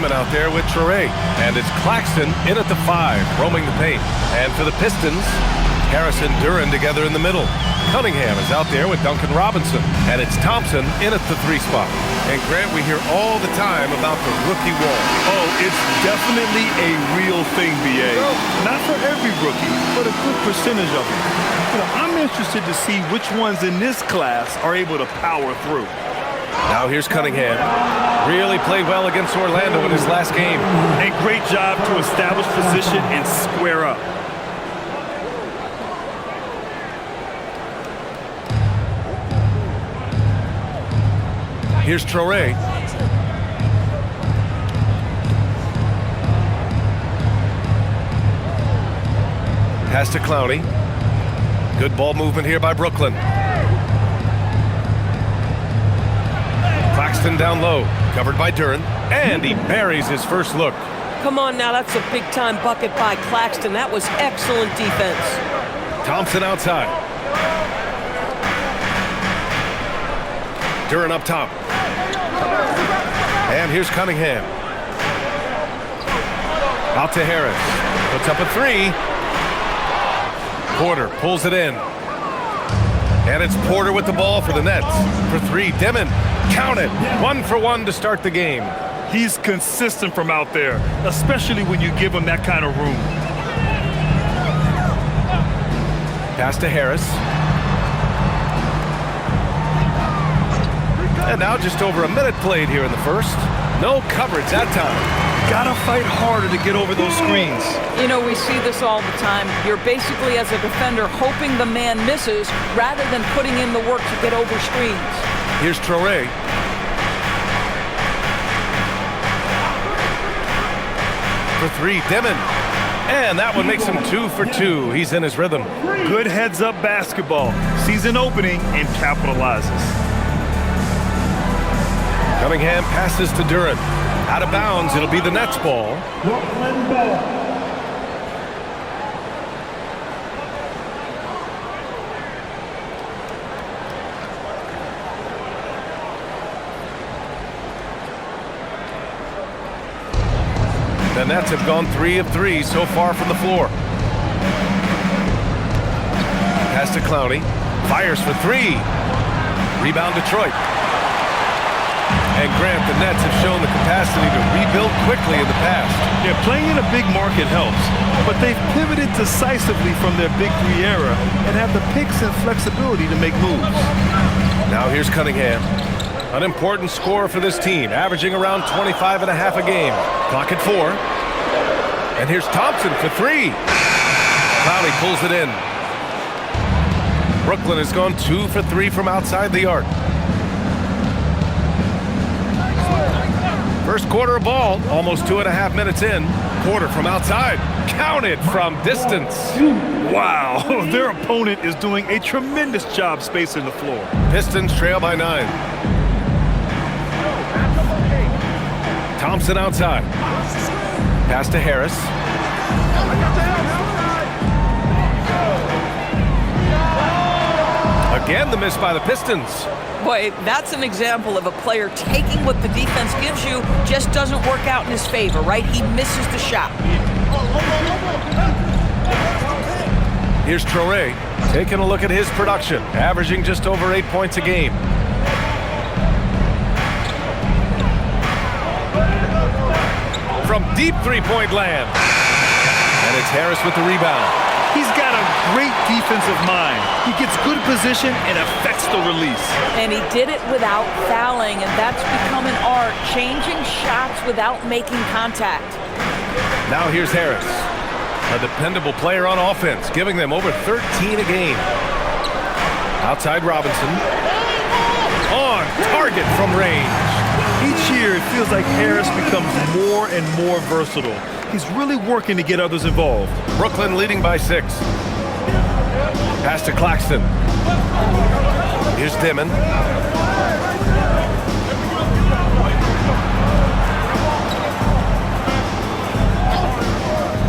Dimon out there with Traore. And it's Claxton in at the 5, roaming the paint. And for the Pistons, Harris and Duren together in the middle. Cunningham is out there with Duncan Robinson. And it's Thompson in at the 3 spot. And Grant, we hear all the time about the rookie wall. Oh, it's definitely a real thing, B.A. Not for every rookie, but a good percentage of them. I'm interested to see which ones in this class are able to power through. Now here's Cunningham. Really played well against Orlando in his last game. A great job to establish position and square up. Here's Traore. Pass to Clowney. Good ball movement here by Brooklyn. Claxton down low, covered by Duren, and he buries his first look. Come on now, that's a big-time bucket by Claxton. That was excellent defense. Thompson outside. Duren up top. And here's Cunningham. Out to Harris. Puts up a 3. Porter pulls it in. And it's Porter with the ball for the Nets. For 3, Dimon. Count it. 1 for 1 to start the game. He's consistent from out there, especially when you give him that kind of room. Pass to Harris. And now just over a minute played here in the first. No coverage that time. Gotta fight harder to get over those screens. You know, we see this all the time. You're basically, as a defender, hoping the man misses rather than putting in the work to get over screens. Here's Traore. For 3, Dimon. And that one makes him 2 for 2. He's in his rhythm. Good heads-up basketball. Sees an opening and capitalizes. Cunningham passes to Duren. Out of bounds, it'll be the Nets ball. The Nets have gone 3 of 3 so far from the floor. Pass to Clowney. Fires for 3. Rebound Detroit. And Grant, the Nets have shown the capacity to rebuild quickly in the past. Yeah, playing in a big market helps, but they've pivoted decisively from their Big 3 era and have the picks and flexibility to make moves. Now here's Cunningham. An important scorer for this team, averaging around 25 and a half a game. Clock at 4. And here's Thompson for 3. Clowney pulls it in. Brooklyn has gone 2 for 3 from outside the arc. First quarter of ball, almost 2.5 minutes in. Porter from outside, counted from distance. Wow, their opponent is doing a tremendous job spacing the floor. Pistons trail by 9. Thompson outside. Pass to Harris. Again, the miss by the Pistons. Boy, that's an example of a player taking what the defense gives you, just doesn't work out in his favor, right? He misses the shot. Here's Traore, taking a look at his production, averaging just over 8 points a game. From deep three-point land. And it's Harris with the rebound. He's got a great defensive mind. He gets good position and affects the release. And he did it without fouling, and that's become an art, changing shots without making contact. Now here's Harris, a dependable player on offense, giving them over 13 a game. Outside Robinson. On target from range. Each year, it feels like Harris becomes more and more versatile. He's really working to get others involved. Brooklyn leading by 6. Pass to Claxton. Here's Dimon.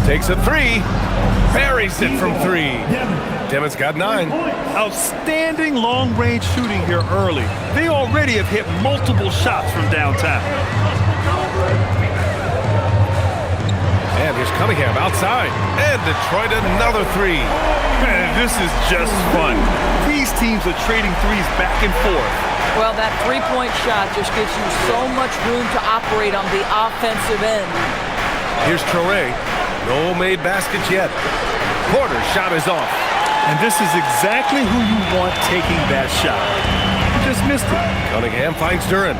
Takes a 3. Buries it from 3. Dimon's got 9. Outstanding long-range shooting here early. They already have hit multiple shots from downtown. Cunningham outside. And Detroit another three. Man, this is just fun. These teams are trading threes back and forth. Well, that three-point shot just gives you so much room to operate on the offensive end. Here's Traore. No made baskets yet. Porter's shot is off. And this is exactly who you want taking that shot. You just missed it. Cunningham finds Duren.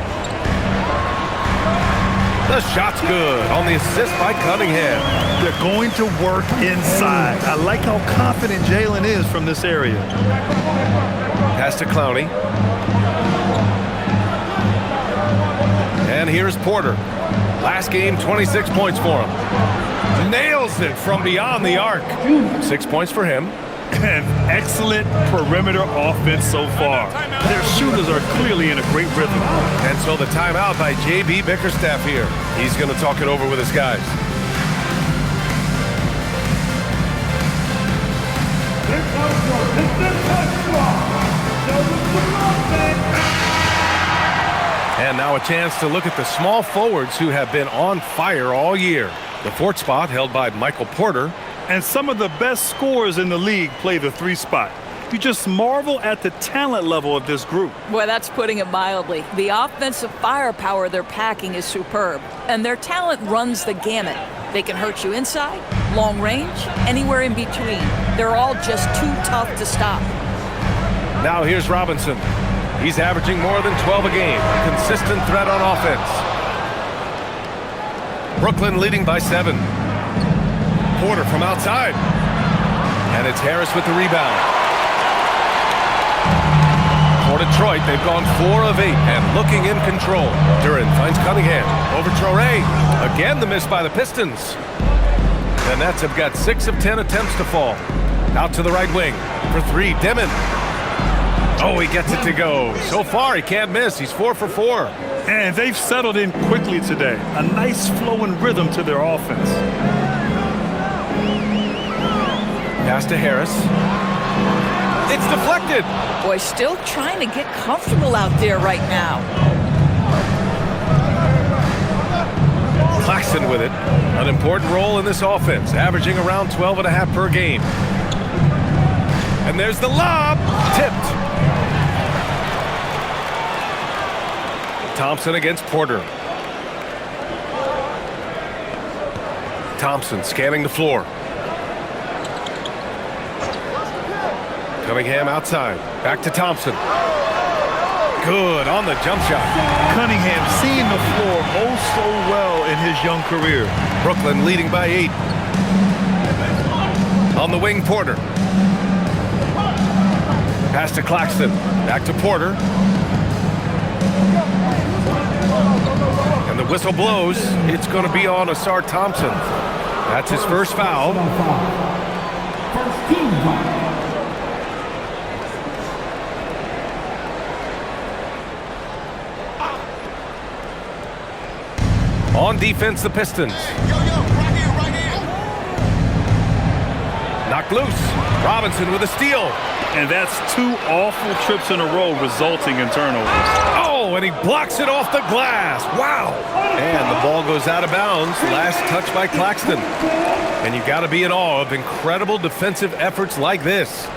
The shot's good on the assist by Cunningham. They're going to work inside. I like how confident Jalen is from this area. Pass to Clowney. And here's Porter. Last game, 26 points for him. Nails it from beyond the arc. 6 points for him. And excellent perimeter offense so far. Their shooters are clearly in a great rhythm. And so the timeout by J.B. Bickerstaff here. He's going to talk it over with his guys. And now a chance to look at the small forwards who have been on fire all year. The fourth spot held by Michael Porter. And some of the best scorers in the league play the three spot. You just marvel at the talent level of this group. Well, that's putting it mildly. The offensive firepower they're packing is superb, and their talent runs the gamut. They can hurt you inside, long range, anywhere in between. They're all just too tough to stop. Now here's Robinson. He's averaging more than 12 a game. Consistent threat on offense. Brooklyn leading by 7. Porter from outside. And it's Harris with the rebound. For Detroit, they've gone 4 of 8 and looking in control. Duren finds Cunningham. Over Traore. Again the miss by the Pistons. The Nets have got 6 of 10 attempts to fall. Out to the right wing. For 3, Dimon. Oh, he gets it to go. So far, he can't miss. He's 4 for 4. And they've settled in quickly today. A nice flowing rhythm to their offense. Pass to Harris. It's deflected. Boy, still trying to get comfortable out there right now. Claxton with it. An important role in this offense, averaging around 12.5 per game. And there's the lob. Tipped. Thompson against Porter. Thompson scanning the floor. Cunningham outside. Back to Thompson. Good on the jump shot. Cunningham seeing the floor oh so well in his young career. Brooklyn leading by 8. On the wing, Porter. Pass to Claxton. Back to Porter. And the whistle blows. It's going to be on Asar Thompson. That's his first foul. On defense, the Pistons. Knocked loose. Robinson with a steal. And that's 2 awful trips in a row resulting in turnovers. Oh, and he blocks it off the glass. Wow. And the ball goes out of bounds. Last touch by Claxton. And you got to be in awe of incredible defensive efforts like this.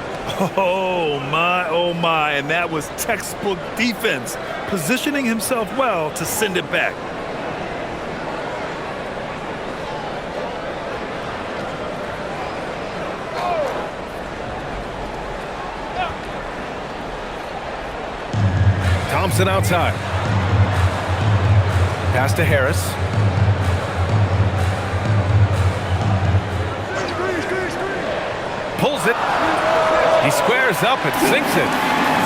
Oh my, and that was textbook defense, positioning himself well to send it back. Thompson outside. Pass to Harris. Pulls it. He squares up and sinks it.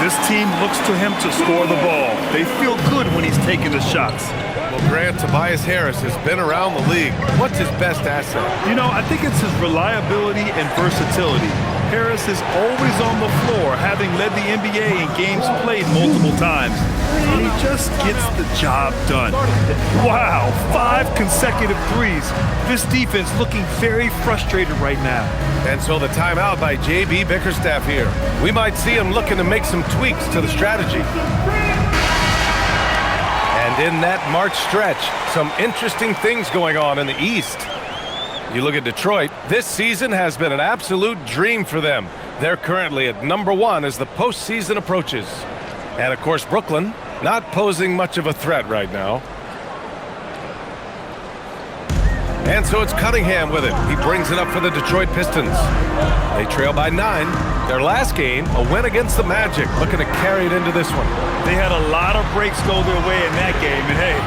This team looks to him to score the ball. They feel good when he's taking the shots. Well, Grant, Tobias Harris has been around the league. What's his best asset? You know, I think it's his reliability and versatility. Harris is always on the floor, having led the NBA in games played multiple times. And he just gets the job done. Wow, 5 consecutive threes. This defense looking very frustrated right now. And so the timeout by J.B. Bickerstaff here. We might see him looking to make some tweaks to the strategy. And in that March stretch, some interesting things going on in the East. You look at Detroit, this season has been an absolute dream for them. They're currently at #1 as the postseason approaches. And of course, Brooklyn not posing much of a threat right now. And so it's Cunningham with it. He brings it up for the Detroit Pistons. They trail by 9. Their last game, a win against the Magic, looking to carry it into this one. They had a lot of breaks go their way in that game, and hey,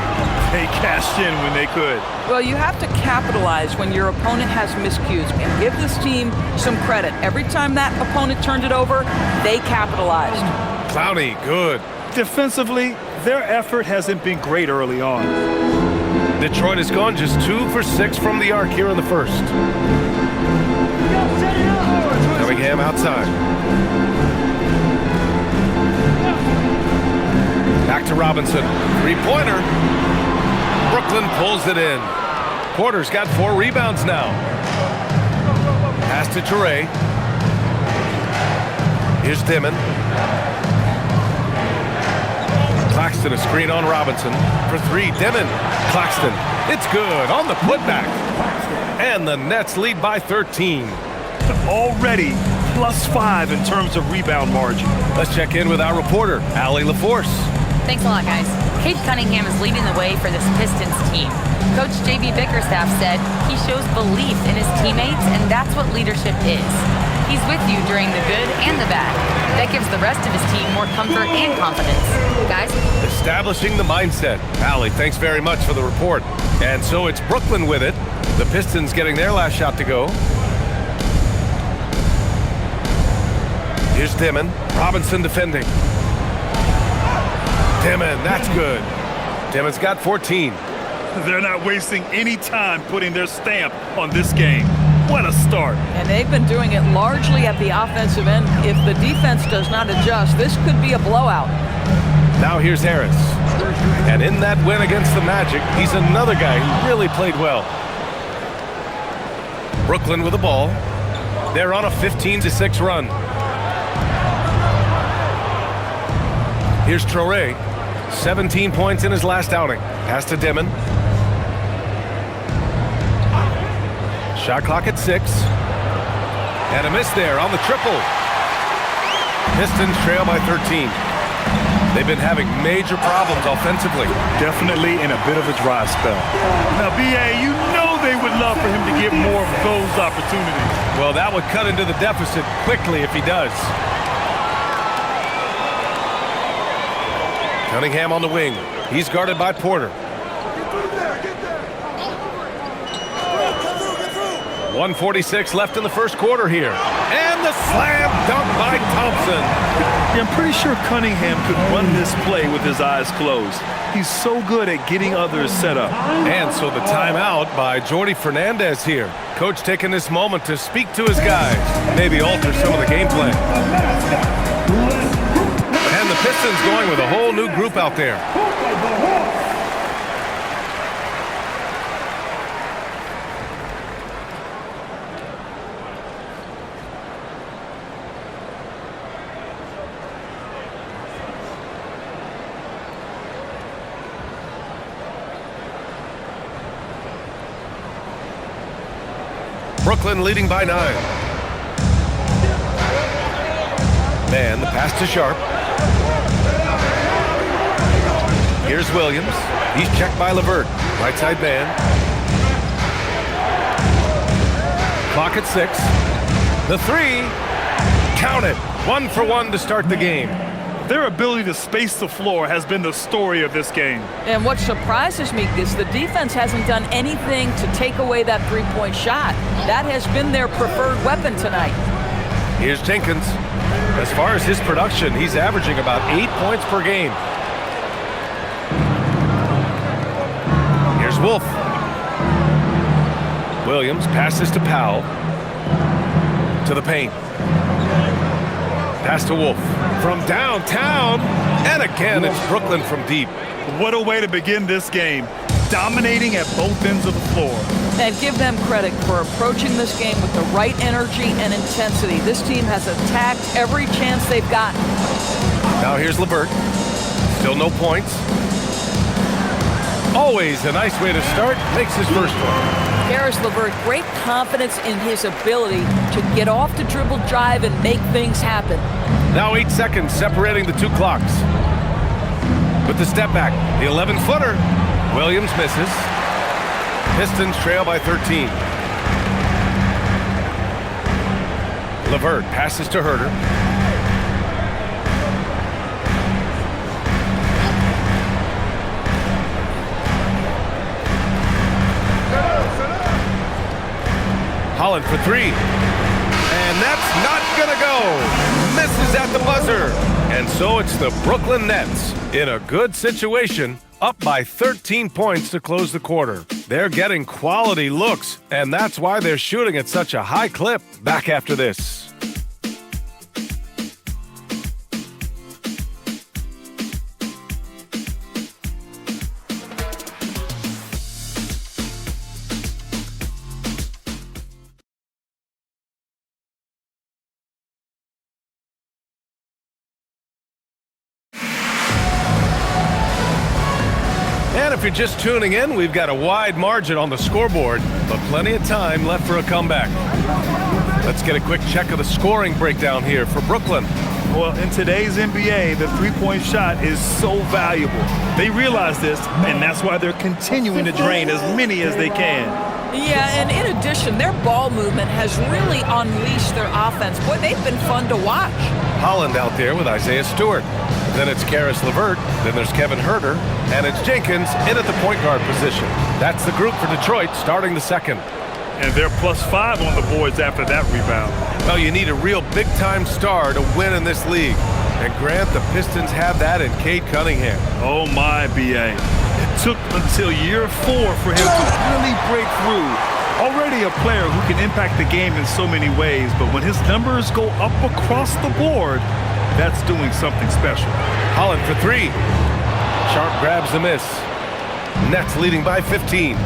they cashed in when they could. Well, you have to capitalize when your opponent has miscues, and give this team some credit. Every time that opponent turned it over, they capitalized. Clowney, good. Defensively, their effort hasn't been great early on. Detroit has gone just 2 for 6 from the arc here in the first. Cunningham outside. Back to Robinson. Three-pointer. Brooklyn pulls it in. Porter's got 4 rebounds now. Pass to Toure. Here's Dimon. Claxton, a screen on Robinson. For 3, Dimon. Claxton. It's good on the putback. And the Nets lead by 13. Already +5 in terms of rebound margin. Let's check in with our reporter, Allie LaForce. Thanks a lot, guys. Cade Cunningham is leading the way for this Pistons team. Coach J.B. Bickerstaff said he shows belief in his teammates, and that's what leadership is. He's with you during the good and the bad. That gives the rest of his team more comfort and confidence. Guys? Establishing the mindset. Allie, thanks very much for the report. And so it's Brooklyn with it. The Pistons getting their last shot to go. Here's Dimon. Robinson defending. Dimon, that's good. Dimon's got 14. They're not wasting any time putting their stamp on this game. What a start. And they've been doing it largely at the offensive end. If the defense does not adjust, this could be a blowout. Now here's Harris. And in that win against the Magic, he's another guy who really played well. Brooklyn with the ball. They're on a 15-6 run. Here's Traore. 17 points in his last outing. Pass to Dimon. Shot clock at 6. And a miss there on the triple. Pistons trail by 13. They've been having major problems offensively. Definitely in a bit of a dry spell. Now, B.A., you know they would love for him to get more of those opportunities. Well, that would cut into the deficit quickly if he does. Cunningham on the wing. He's guarded by Porter. 1:46 left in the first quarter here. And the slam dunk by Thompson. Yeah, I'm pretty sure Cunningham could run this play with his eyes closed. He's so good at getting others set up. And so the timeout by Jordi Fernandez here. Coach taking this moment to speak to his guys. Maybe alter some of the game plan. And the Pistons going with a whole new group out there. Brooklyn leading by 9. Man, the pass to Sharp. Here's Williams. He's checked by LeVert. Right side man. Clock at 6. The 3. Count it. 1 for 1 to start the game. Their ability to space the floor has been the story of this game. And what surprises me is the defense hasn't done anything to take away that three-point shot. That has been their preferred weapon tonight. Here's Jenkins. As far as his production, he's averaging about 8 points per game. Here's Wolf. Williams passes to Powell. To the paint. Pass to Wolf. From downtown. And again, it's Brooklyn from deep. What a way to begin this game. Dominating at both ends of the floor. And give them credit for approaching this game with the right energy and intensity. This team has attacked every chance they've gotten. Now here's LeVert. Still no points. Always a nice way to start. Makes his first one. Caris LeVert, great confidence in his ability to get off the dribble drive and make things happen. Now 8 seconds separating the two clocks. With the step back, the 11-footer. Williams misses. Pistons trail by 13. LeVert passes to Herter. Holland for three. And that's not gonna go. Misses at the buzzer. And so it's the Brooklyn Nets in a good situation, up by 13 points to close the quarter. They're getting quality looks, and that's why they're shooting at such a high clip. Back after this. And if you're just tuning in, we've got a wide margin on the scoreboard, but plenty of time left for a comeback. Let's get a quick check of the scoring breakdown here for Brooklyn. Well, in today's NBA, the three-point shot is so valuable. They realize this, and that's why they're continuing to drain as many as they can. Yeah, and in addition, their ball movement has really unleashed their offense. Boy, they've been fun to watch. Holland out there with Isaiah Stewart. Then it's Caris LeVert. Then there's Kevin Herter. And it's Jenkins in at the point guard position. That's the group for Detroit starting the second. And they're +5 on the boards after that rebound. Well, you need a real big-time star to win in this league. And Grant, the Pistons have that in Cade Cunningham. Oh, my, B.A. It took until year 4 for him to really break through. Already a player who can impact the game in so many ways, but when his numbers go up across the board, that's doing something special. Holland for three. Sharp grabs the miss. Nets leading by 15.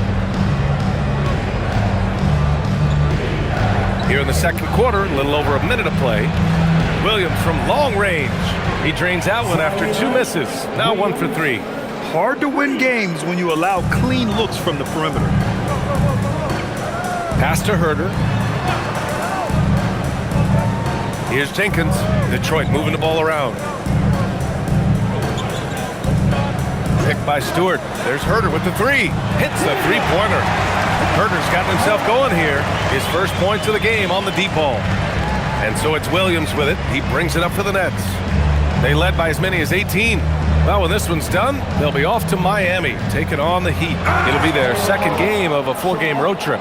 Here in the second quarter, a little over a minute of play. Williams from long range. He drains that one after 2 misses. Now 1 for 3. Hard to win games when you allow clean looks from the perimeter. Pass to Herter. Here's Jenkins. Detroit moving the ball around. Picked by Stewart. There's Herter with the three. Hits the three-pointer. Herter's gotten himself going here. His first points of the game on the deep ball. And so it's Williams with it. He brings it up for the Nets. They led by as many as 18. Well, when this one's done, they'll be off to Miami, taking on the Heat. It'll be their second game of a 4-game road trip.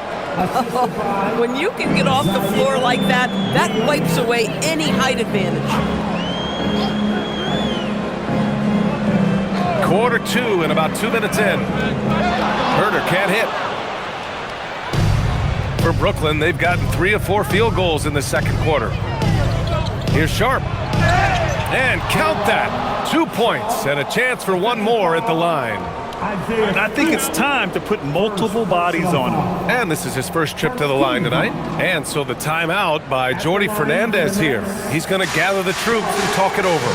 When you can get off the floor like that, that wipes away any height advantage. Quarter 2 and about 2 minutes in. Herter can't hit. For Brooklyn, they've gotten 3 of 4 field goals in the second quarter. Here's Sharp. And count that. 2 points and a chance for one more at the line. And I think it's time to put multiple bodies on him. And this is his first trip to the line tonight. And so the timeout by Jordi Fernandez here. He's going to gather the troops and talk it over.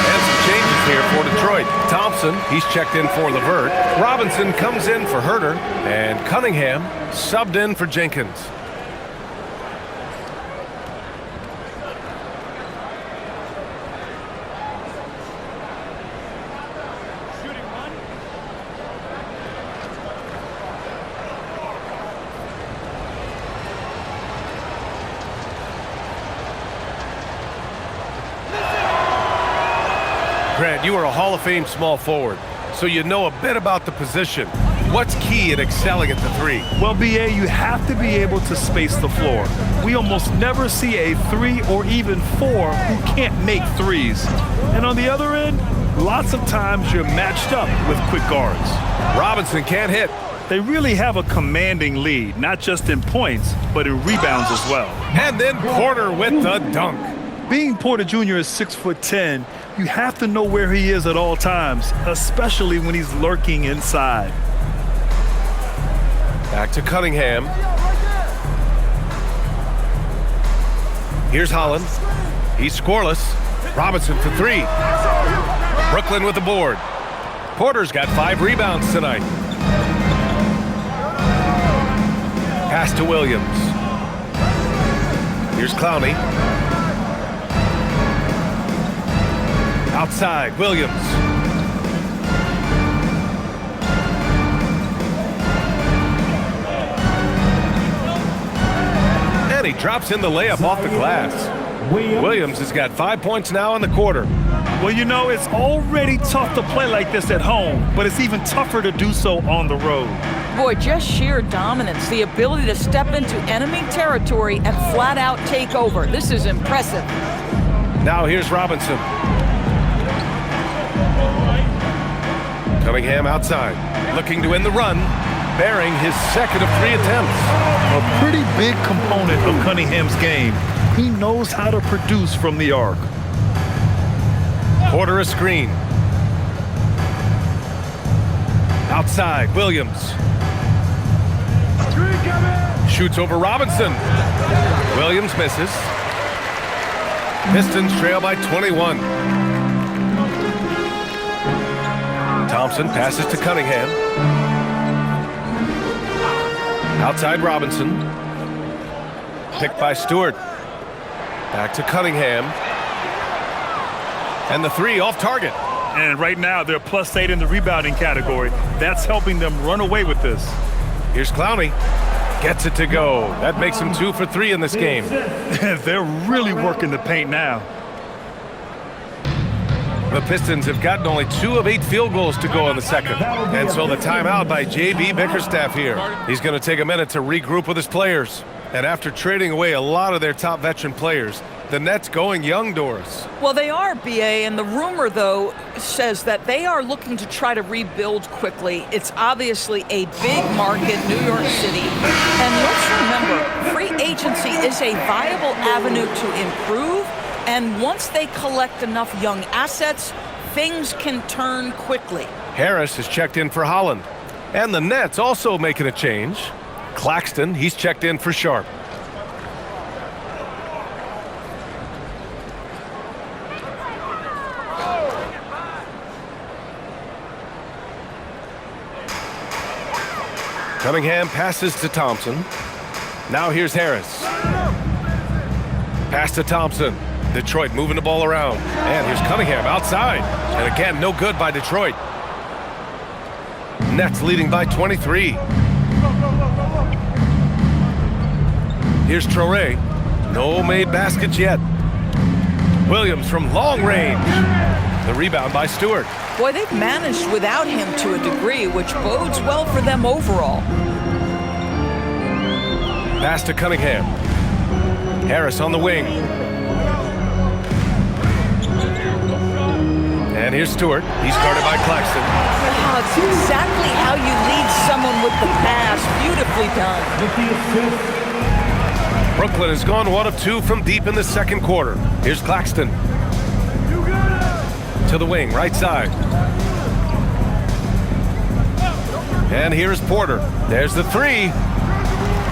And some changes here for Detroit. Thompson, he's checked in for LeVert. Robinson comes in for Herter. And Cunningham subbed in for Jenkins. Grant, you are a Hall of Fame small forward, so you know a bit about the position. What's key in excelling at the three? Well, B.A., you have to be able to space the floor. We almost never see a 3 or even 4 who can't make threes. And on the other end, lots of times you're matched up with quick guards. Robinson can't hit. They really have a commanding lead, not just in points, but in rebounds as well. And then Porter with the dunk. Being Porter Jr. is 6'10", you have to know where he is at all times, especially when he's lurking inside. Back to Cunningham. Here's Holland. He's scoreless. Robinson for 3. Brooklyn with the board. Porter's got 5 rebounds tonight. Pass to Williams. Here's Clowney. Outside, Williams. And he drops in the layup off the glass. Williams has got 5 points now in the quarter. Well, you know, it's already tough to play like this at home, but it's even tougher to do so on the road. Boy, just sheer dominance, the ability to step into enemy territory and flat out take over. This is impressive. Now here's Robinson. Cunningham outside, looking to win the run, bearing his second of 3 attempts. A pretty big component of Cunningham's game. He knows how to produce from the arc. Porter a screen. Outside, Williams. Shoots over Robinson. Williams misses. Pistons trail by 21. Thompson passes to Cunningham. Outside Robinson. Picked by Stewart. Back to Cunningham. And the 3 off target. And right now, they're +8 in the rebounding category. That's helping them run away with this. Here's Clowney. Gets it to go. That makes him 2 for 3 in this game. They're really working the paint now. The Pistons have gotten only 2 of 8 field goals to go in the second. And so the timeout by J.B. Bickerstaff here. He's going to take a minute to regroup with his players. And after trading away a lot of their top veteran players, the Nets going young, Doris. Well, they are, B.A., and the rumor, though, says that they are looking to try to rebuild quickly. It's obviously a big market, New York City. And let's remember, free agency is a viable avenue to improve. And once they collect enough young assets, things can turn quickly. Harris has checked in for Holland. And the Nets also making a change. Claxton, he's checked in for Sharp. Cunningham passes to Thompson. Now here's Harris. Pass to Thompson. Detroit moving the ball around. And here's Cunningham outside. And again, no good by Detroit. Nets leading by 23. Here's Traoré. No made baskets yet. Williams from long range. The rebound by Stewart. Boy, they've managed without him to a degree, which bodes well for them overall. Pass to Cunningham. Harris on the wing. And here's Stewart. He's guarded by Claxton. Oh, it's exactly how you lead someone with the pass. Beautifully done. Brooklyn has gone 1 of 2 from deep in the second quarter. Here's Claxton. To the wing, right side. And here's Porter. There's the 3.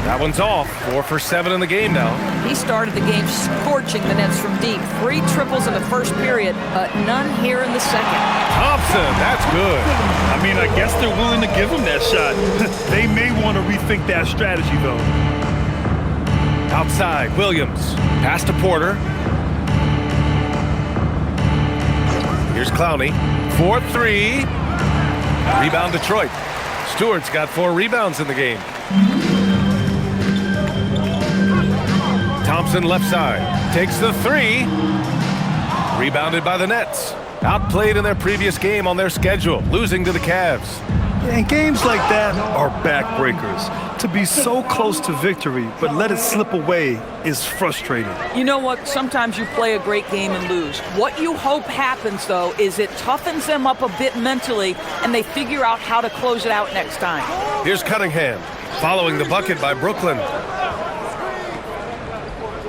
That one's off. 4 for 7 in the game now. He started the game scorching the Nets from deep. 3 triples in the first period, but none here in the second. Thompson, that's good. I mean, I guess they're willing to give him that shot. They may want to rethink that strategy, though. Outside, Williams. Pass to Porter. Here's Clowney. 4-3. Rebound Detroit. Stewart's got 4 rebounds in the game. Thompson left side. Takes the 3. Rebounded by the Nets. Outplayed in their previous game on their schedule, losing to the Cavs. And games like that are backbreakers. To be so close to victory, but let it slip away is frustrating. You know what? Sometimes you play a great game and lose. What you hope happens, though, is it toughens them up a bit mentally, and they figure out how to close it out next time. Here's Cunningham, following the bucket by Brooklyn.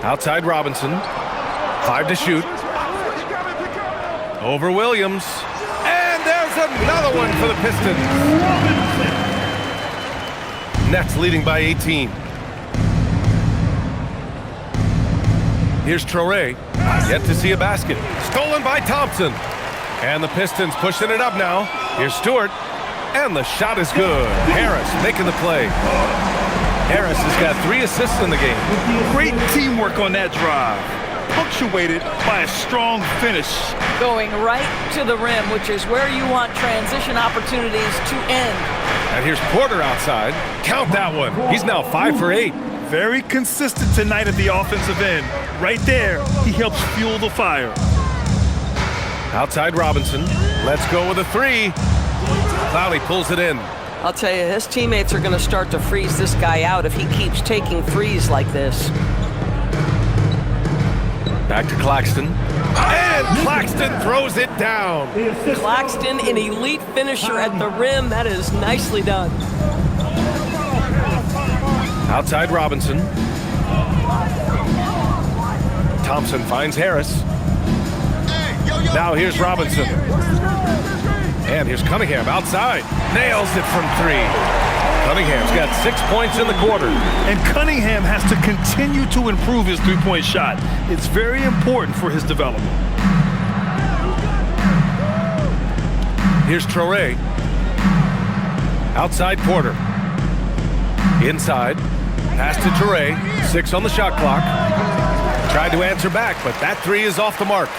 Outside Robinson. 5 to shoot. Over Williams. And there's another one for the Pistons. Nets leading by 18. Here's Traoré. Yet to see a basket. Stolen by Thompson. And the Pistons pushing it up now. Here's Stewart, and the shot is good. Harris making the play. Harris has got 3 assists in the game. Great teamwork on that drive, punctuated by a strong finish. Going right to the rim, which is where you want transition opportunities to end. And here's Porter outside. Count that one. He's now 5 for 8. Very consistent tonight at the offensive end. Right there, he helps fuel the fire. Outside Robinson. Let's go with a 3. Clowney pulls it in. I'll tell you, his teammates are going to start to freeze this guy out if he keeps taking threes like this. Back to Claxton. And Claxton throws it down. Claxton, an elite finisher at the rim. That is nicely done. Outside Robinson. Thompson finds Harris. Now here's Robinson. And here's Cunningham outside. Nails it from 3. Cunningham's got 6 points in the quarter. And Cunningham has to continue to improve his three-point shot. It's very important for his development. Here's Traore. Outside Porter. Inside. Pass to Traore. 6 on the shot clock. Tried to answer back, but that 3 is off the mark.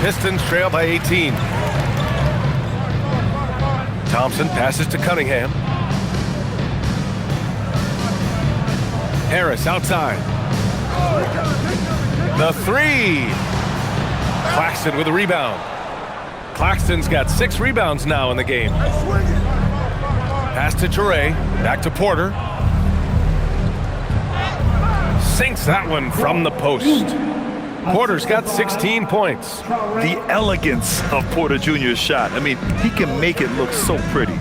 Pistons trail by 18. Thompson passes to Cunningham. Harris outside. The 3. Claxton with a rebound. Claxton's got 6 rebounds now in the game. Pass to Traore. Back to Porter. Sinks that one from the post. Porter's got 16 points. The elegance of Porter Jr.'s shot. I mean, he can make it look so pretty.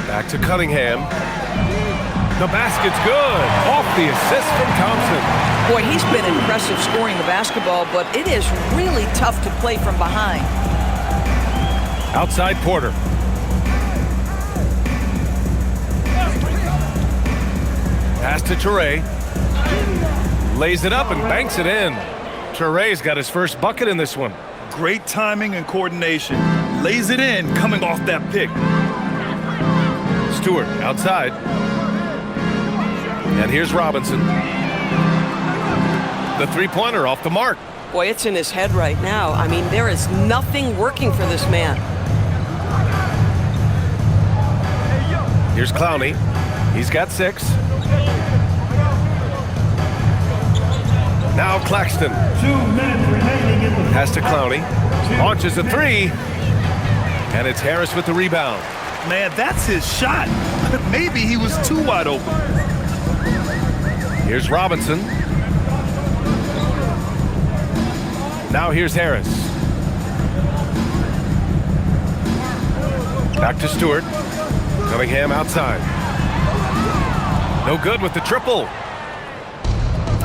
Back to Cunningham. The basket's good. Off the assist from Thompson. Boy, he's been impressive scoring the basketball, but it is really tough to play from behind. Outside Porter. Pass to Traore. Lays it up and banks it in. Traore's got his first bucket in this one. Great timing and coordination. Lays it in coming off that pick. Stewart outside. And here's Robinson. The 3-pointer off the mark. Boy, it's in his head right now. I mean, there is nothing working for this man. Here's Clowney. He's got 6. Now Claxton. 2 minutes remaining in the Pass to Clowney. Launches a 3. And it's Harris with the rebound. Man, that's his shot. Maybe he was too wide open. Here's Robinson. Now here's Harris. Back to Stewart. Cunningham outside. No good with the triple.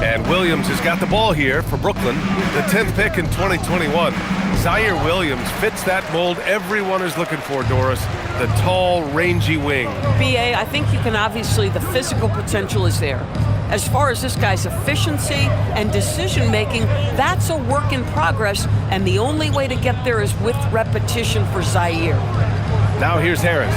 And Williams has got the ball here for Brooklyn. The 10th pick in 2021. Zaire Williams fits that mold everyone is looking for, Doris. The tall, rangy wing. BA, I think you can obviously, the physical potential is there. As far as this guy's efficiency and decision-making, that's a work in progress, and the only way to get there is with repetition for Zaire. Now here's Harris.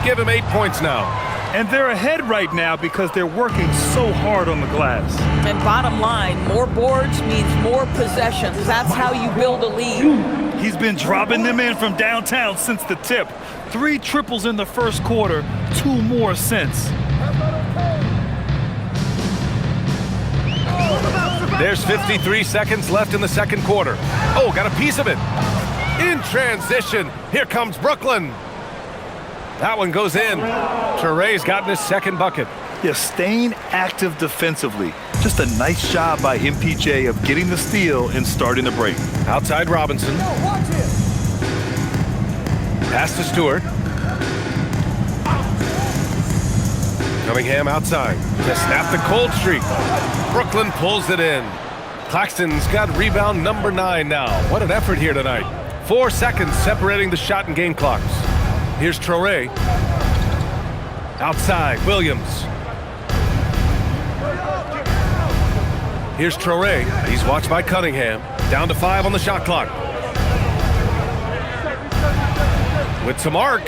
Give him 8 points now. And they're ahead right now because they're working so hard on the glass. And bottom line, more boards means more possessions. That's how you build a lead. He's been dropping them in from downtown since the tip. 3 triples in the first quarter, 2 more since. There's 53 seconds left in the second quarter. Oh, got a piece of it. In transition, here comes Brooklyn. That one goes in. Traore's gotten his second bucket. Yeah, staying active defensively. Just a nice job by MPJ of getting the steal and starting the break. Outside Robinson. Pass to Stewart. Cunningham outside to snap the cold streak. Brooklyn pulls it in. Claxton's got rebound number 9 now. What an effort here tonight. 4 seconds separating the shot and game clocks. Here's Traore. Outside, Williams. Here's Traore. He's watched by Cunningham. Down to 5 on the shot clock. with some arc.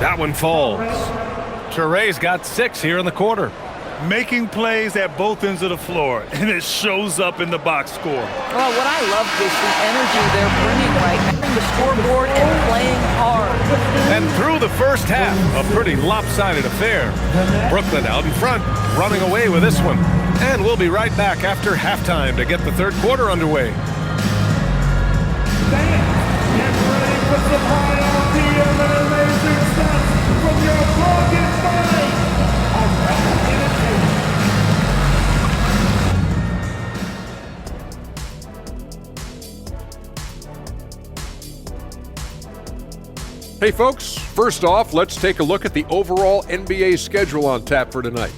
That one falls. Touré's got 6 here in the quarter. Making plays at both ends of the floor, and it shows up in the box score. Well, what I love is the energy they're bringing right now on the scoreboard and playing hard. And through the first half, a pretty lopsided affair. Brooklyn out in front, running away with this one. And we'll be right back after halftime to get the third quarter underway. Get ready for some high-RPM and amazing stats from your bargain find on Hey folks, first off, let's take a look at the overall NBA schedule on tap for tonight.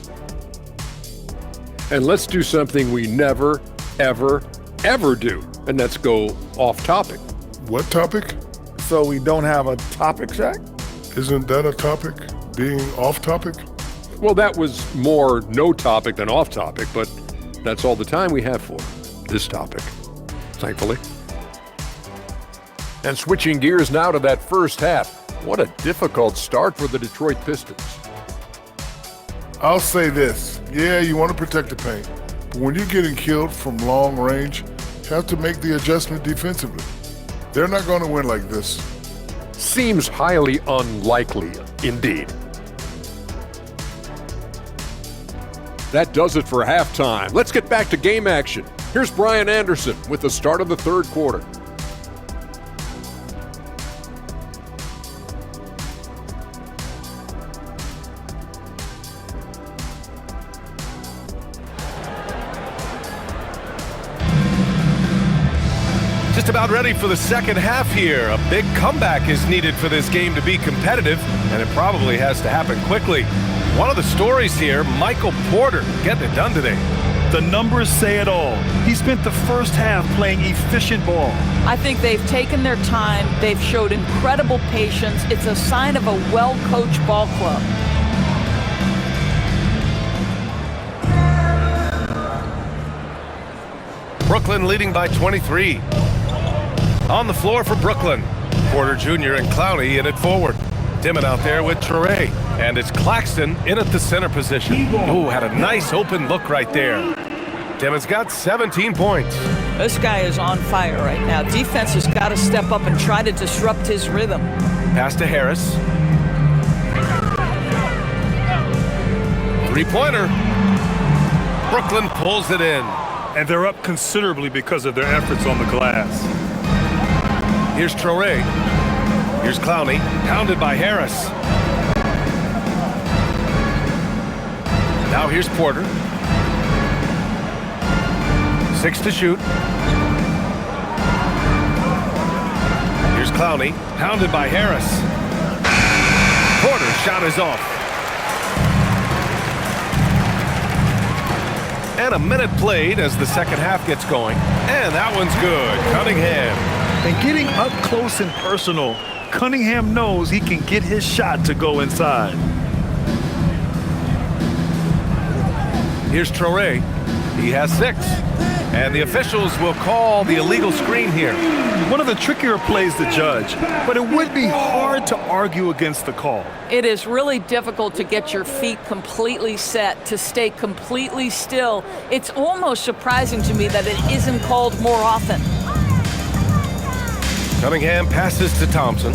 And let's do something we never, ever, ever do, and that's go off topic. What topic? So we don't have a topic, Shaq? Isn't that a topic? Being off topic? Well, that was more no topic than off topic, but that's all the time we have for this topic, thankfully. And switching gears now to that first half. What a difficult start for the Detroit Pistons. I'll say this. Yeah, you want to protect the paint. But when you're getting killed from long range, you have to make the adjustment defensively. They're not going to win like this. Seems highly unlikely, indeed. That does it for halftime. Let's get back to game action. Here's Brian Anderson with the start of the third quarter. Just about ready for the second half here. A big comeback is needed for this game to be competitive, and it probably has to happen quickly. One of the stories here, Michael Porter getting it done today. The numbers say it all. He spent the first half playing efficient ball. I think they've taken their time. They've showed incredible patience. It's a sign of a well-coached ball club. Brooklyn leading by 23. On the floor for Brooklyn, Porter Jr. and Clowney in it forward. Dimon out there with Touré, and it's Claxton in at the center position. Ooh, had a nice open look right there. Dimon's got 17 points. This guy is on fire right now. Defense has got to step up and try to disrupt his rhythm. Pass to Harris. Three-pointer. Brooklyn pulls it in. And they're up considerably because of their efforts on the glass. Here's Touré. Here's Clowney, pounded by Harris. Now here's Porter. 6 to shoot. Here's Clowney, pounded by Harris. Porter's shot is off. And a minute played as the second half gets going. And that one's good. Cunningham. And getting up close and personal, Cunningham knows he can get his shot to go inside. Here's Touré. He has 6. And the officials will call the illegal screen here. One of the trickier plays to judge, but it would be hard to argue against the call. It is really difficult to get your feet completely set, to stay completely still. It's almost surprising to me that it isn't called more often. Cunningham passes to Thompson.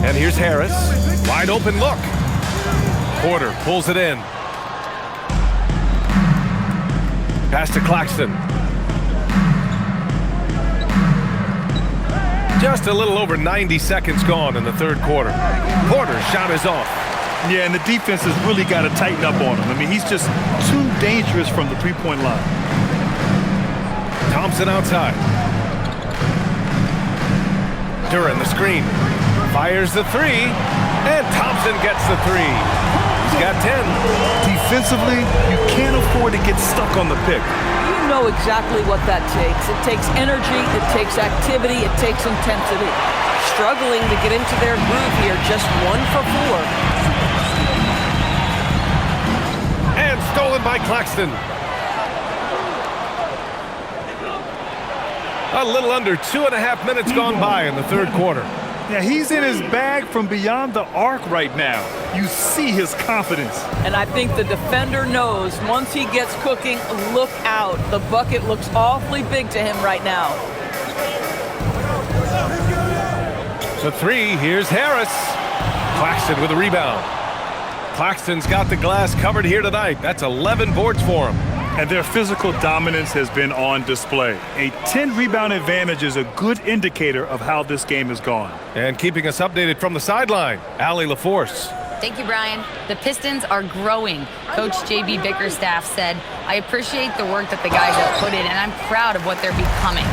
And here's Harris. Wide open look. Porter pulls it in. Pass to Claxton. Just a little over 90 seconds gone in the third quarter. Porter's shot is off. Yeah, and the defense has really got to tighten up on him. I mean, he's just too dangerous from the three-point line. Thompson outside. Duran the screen. Fires the 3. And Thompson gets the 3. He's got 10. Defensively, you can't afford to get stuck on the pick. You know exactly what that takes. It takes energy, it takes activity, it takes intensity. Struggling to get into their groove here, just 1 for 4. And stolen by Claxton. A little under 2.5 minutes gone by in the third quarter. Yeah, he's in his bag from beyond the arc right now. You see his confidence. And I think the defender knows once he gets cooking, look out. The bucket looks awfully big to him right now. The three, here's Harris. Claxton with a rebound. Claxton's got the glass covered here tonight. That's 11 boards for him. And their physical dominance has been on display. A 10-rebound advantage is a good indicator of how this game has gone. And keeping us updated from the sideline, Allie LaForce. Thank you, Brian. The Pistons are growing. Coach J.B. Bickerstaff said, I appreciate the work that the guys have put in, and I'm proud of what they're becoming.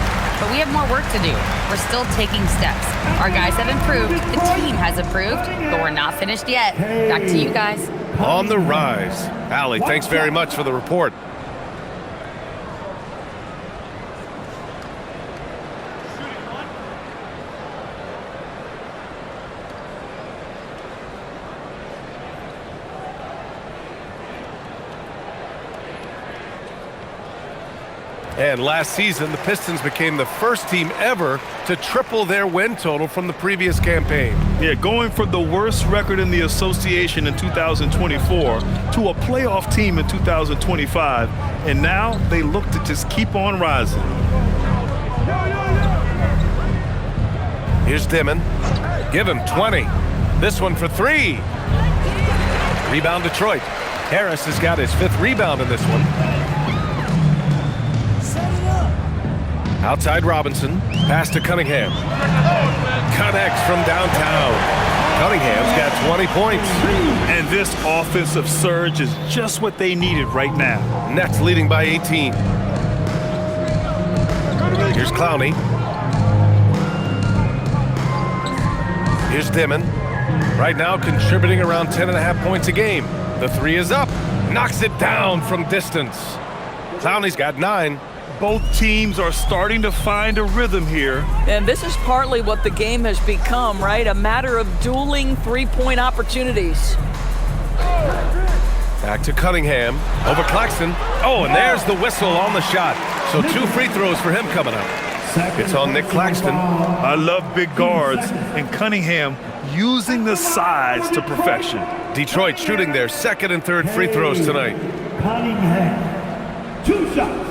But we have more work to do. We're still taking steps. Our guys have improved. The team has improved, but we're not finished yet. Back to you guys. On the rise. Allie, thanks very much for the report. And last season, the Pistons became the first team ever to triple their win total from the previous campaign. Yeah, going from the worst record in the association in 2024 to a playoff team in 2025, and now they look to just keep on rising. Here's Dimon. Give him 20. This one for three. Rebound Detroit. Harris has got his 5th rebound in this one. Outside Robinson, pass to Cunningham. Connects from downtown. Cunningham's got 20 points. And this offensive surge is just what they needed right now. Nets leading by 18. Here's Clowney. Here's Dimon. Right now contributing around 10.5 points a game. The three is up. Knocks it down from distance. Clowney's got 9. Both teams are starting to find a rhythm here. And this is partly what the game has become, right? A matter of dueling three-point opportunities. Back to Cunningham. Over Claxton. Oh, and there's the whistle on the shot. So 2 free throws for him coming up. It's on Nick Claxton. I love big guards, and Cunningham using the size to perfection. Detroit shooting their 2nd and 3rd free throws tonight. Cunningham, 2 shots.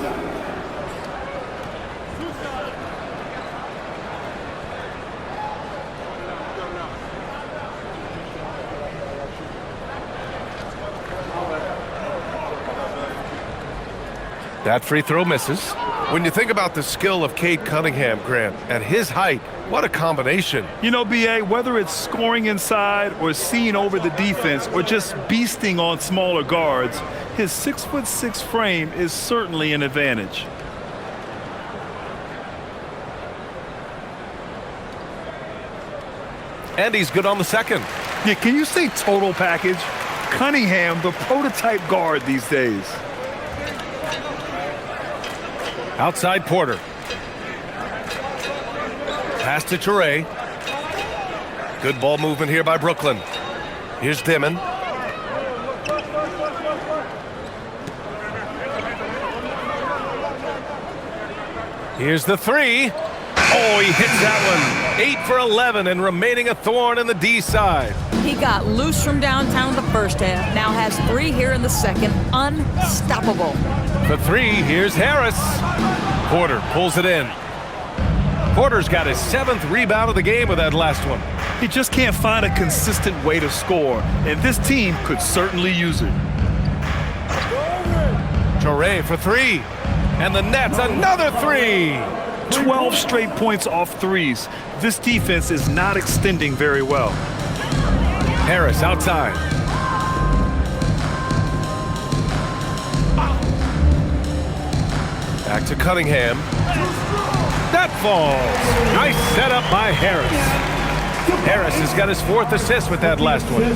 That free throw misses. When you think about the skill of Cade Cunningham, Grant, at his height, what a combination. You know, B.A., whether it's scoring inside or seeing over the defense or just beasting on smaller guards, his 6'6" frame is certainly an advantage. And he's good on the 2nd. Yeah, can you say total package? Cunningham, the prototype guard these days. Outside Porter. Pass to Toure. Good ball movement here by Brooklyn. Here's Dimon. Here's the three. Oh, he hits that one. 8 for 11 and remaining a thorn in the D side. He got loose from downtown the first half, now has 3 here in the second. Unstoppable. The three, here's Harris. Porter pulls it in. Porter's got his 7th rebound of the game with that last one. He just can't find a consistent way to score, and this team could certainly use it. Toure for 3. And the Nets, another 3. 12 straight points off threes. This defense is not extending very well. Harris outside. Back to Cunningham. That falls. Nice setup by Harris. Harris has got his 4th assist with that last one.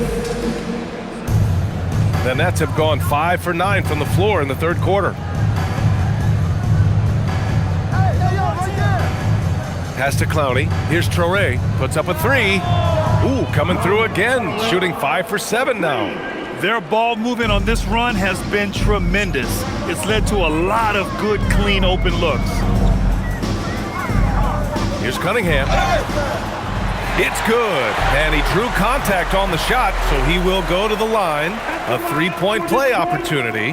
The Nets have gone 5 for 9 from the floor in the 3rd quarter. Pass to Clowney. Here's Toure. Puts up a 3. Ooh, coming through again. Shooting 5 for 7 now. Their ball movement on this run has been tremendous. It's led to a lot of good, clean, open looks. Here's Cunningham. It's good. And he drew contact on the shot, so he will go to the line. A three-point play opportunity.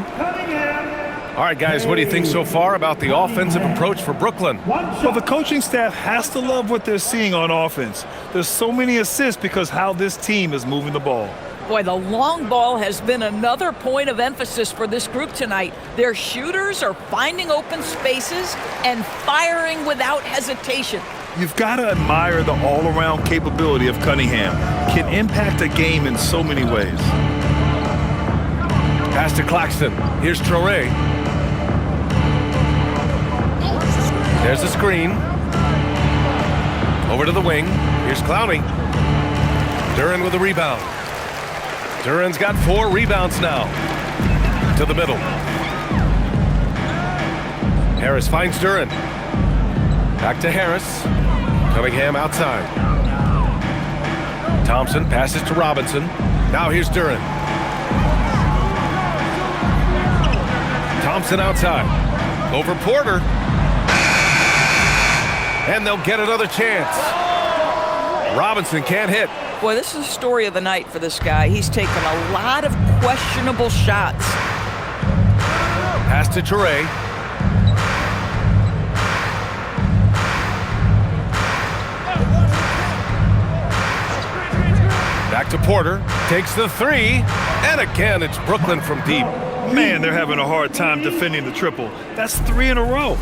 All right, guys, what do you think so far about the offensive approach for Brooklyn? Well, the coaching staff has to love what they're seeing on offense. There's so many assists because how this team is moving the ball. Boy, the long ball has been another point of emphasis for this group tonight. Their shooters are finding open spaces and firing without hesitation. You've got to admire the all-around capability of Cunningham. Can impact a game in so many ways. Pass to Claxton. Here's Traore. There's the screen. Over to the wing. Here's Clowney. Duren with the rebound. Duren's got 4 rebounds now. To the middle. Harris finds Duren. Back to Harris. Cunningham outside. Thompson passes to Robinson. Now here's Duren. Thompson outside. Over Porter. And they'll get another chance. Robinson can't hit. Boy, this is the story of the night for this guy. He's taken a lot of questionable shots. Pass to Traore. Back to Porter. Takes the 3. And again, it's Brooklyn from deep. Man, they're having a hard time defending the triple. That's 3 in a row.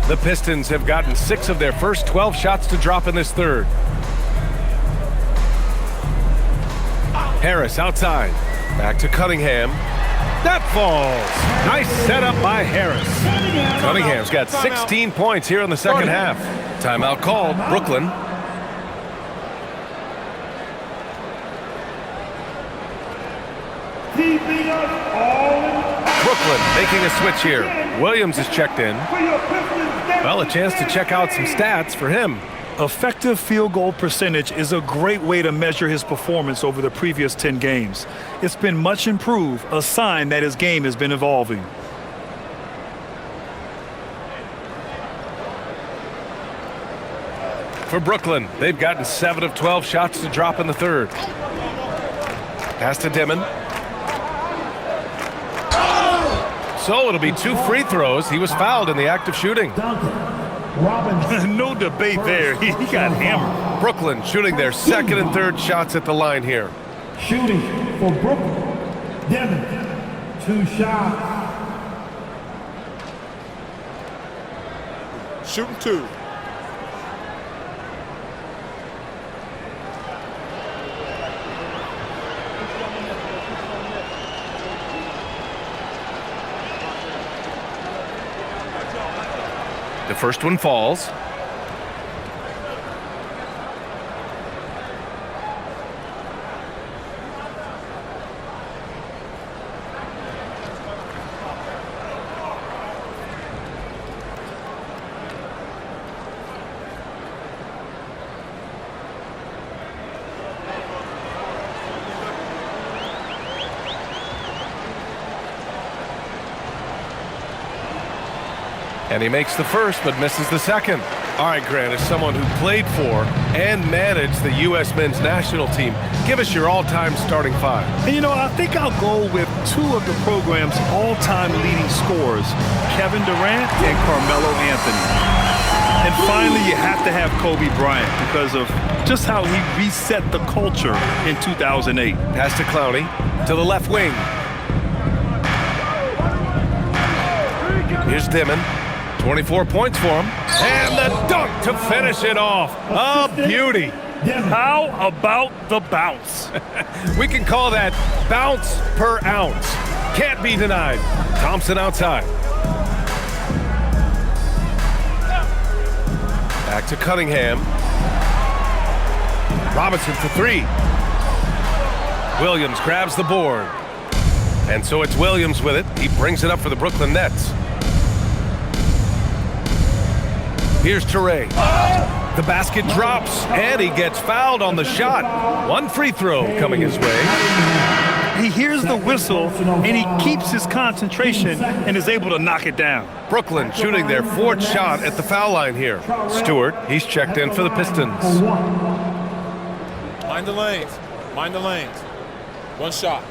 The Pistons have gotten 6 of their first 12 shots to drop in this third. Harris outside. Back to Cunningham. That falls. Nice setup by Harris. Cunningham's got 16 points here in the second half. Timeout called. Brooklyn. Brooklyn making a switch here. Williams is checked in. Well, a chance to check out some stats for him. Effective field goal percentage is a great way to measure his performance over the previous 10 games. It's been much improved, a sign that his game has been evolving. For Brooklyn, they've gotten 7 of 12 shots to drop in the third. Pass to Dimon. So it'll be 2 free throws. He was fouled in the act of shooting. No debate there. He got hammered. Brooklyn shooting their second and third shots at the line here. Shooting for Brooklyn. Dimon, 2 shots. Shooting 2. The first one falls. And he makes the first, but misses the second. All right, Grant, as someone who played for and managed the U.S. men's national team, give us your all-time starting 5. And you know, I think I'll go with 2 of the program's all-time leading scorers, Kevin Durant and Carmelo Anthony. And finally, you have to have Kobe Bryant because of just how he reset the culture in 2008. Pass to Clowney, to the left wing. Here's Dimon. 24 points for him. And the dunk to finish it off. A beauty. How about the bounce? We can call that bounce per ounce. Can't be denied. Thompson outside. Back to Cunningham. Robinson for 3. Williams grabs the board. And so it's Williams with it. He brings it up for the Brooklyn Nets. Here's Traore. The basket drops, and he gets fouled on the shot. 1 free throw coming his way. He hears the whistle, and he keeps his concentration and is able to knock it down. Brooklyn shooting their fourth shot at the foul line here. Stewart, he's checked in for the Pistons. Mind the lanes. Mind the lanes. One shot.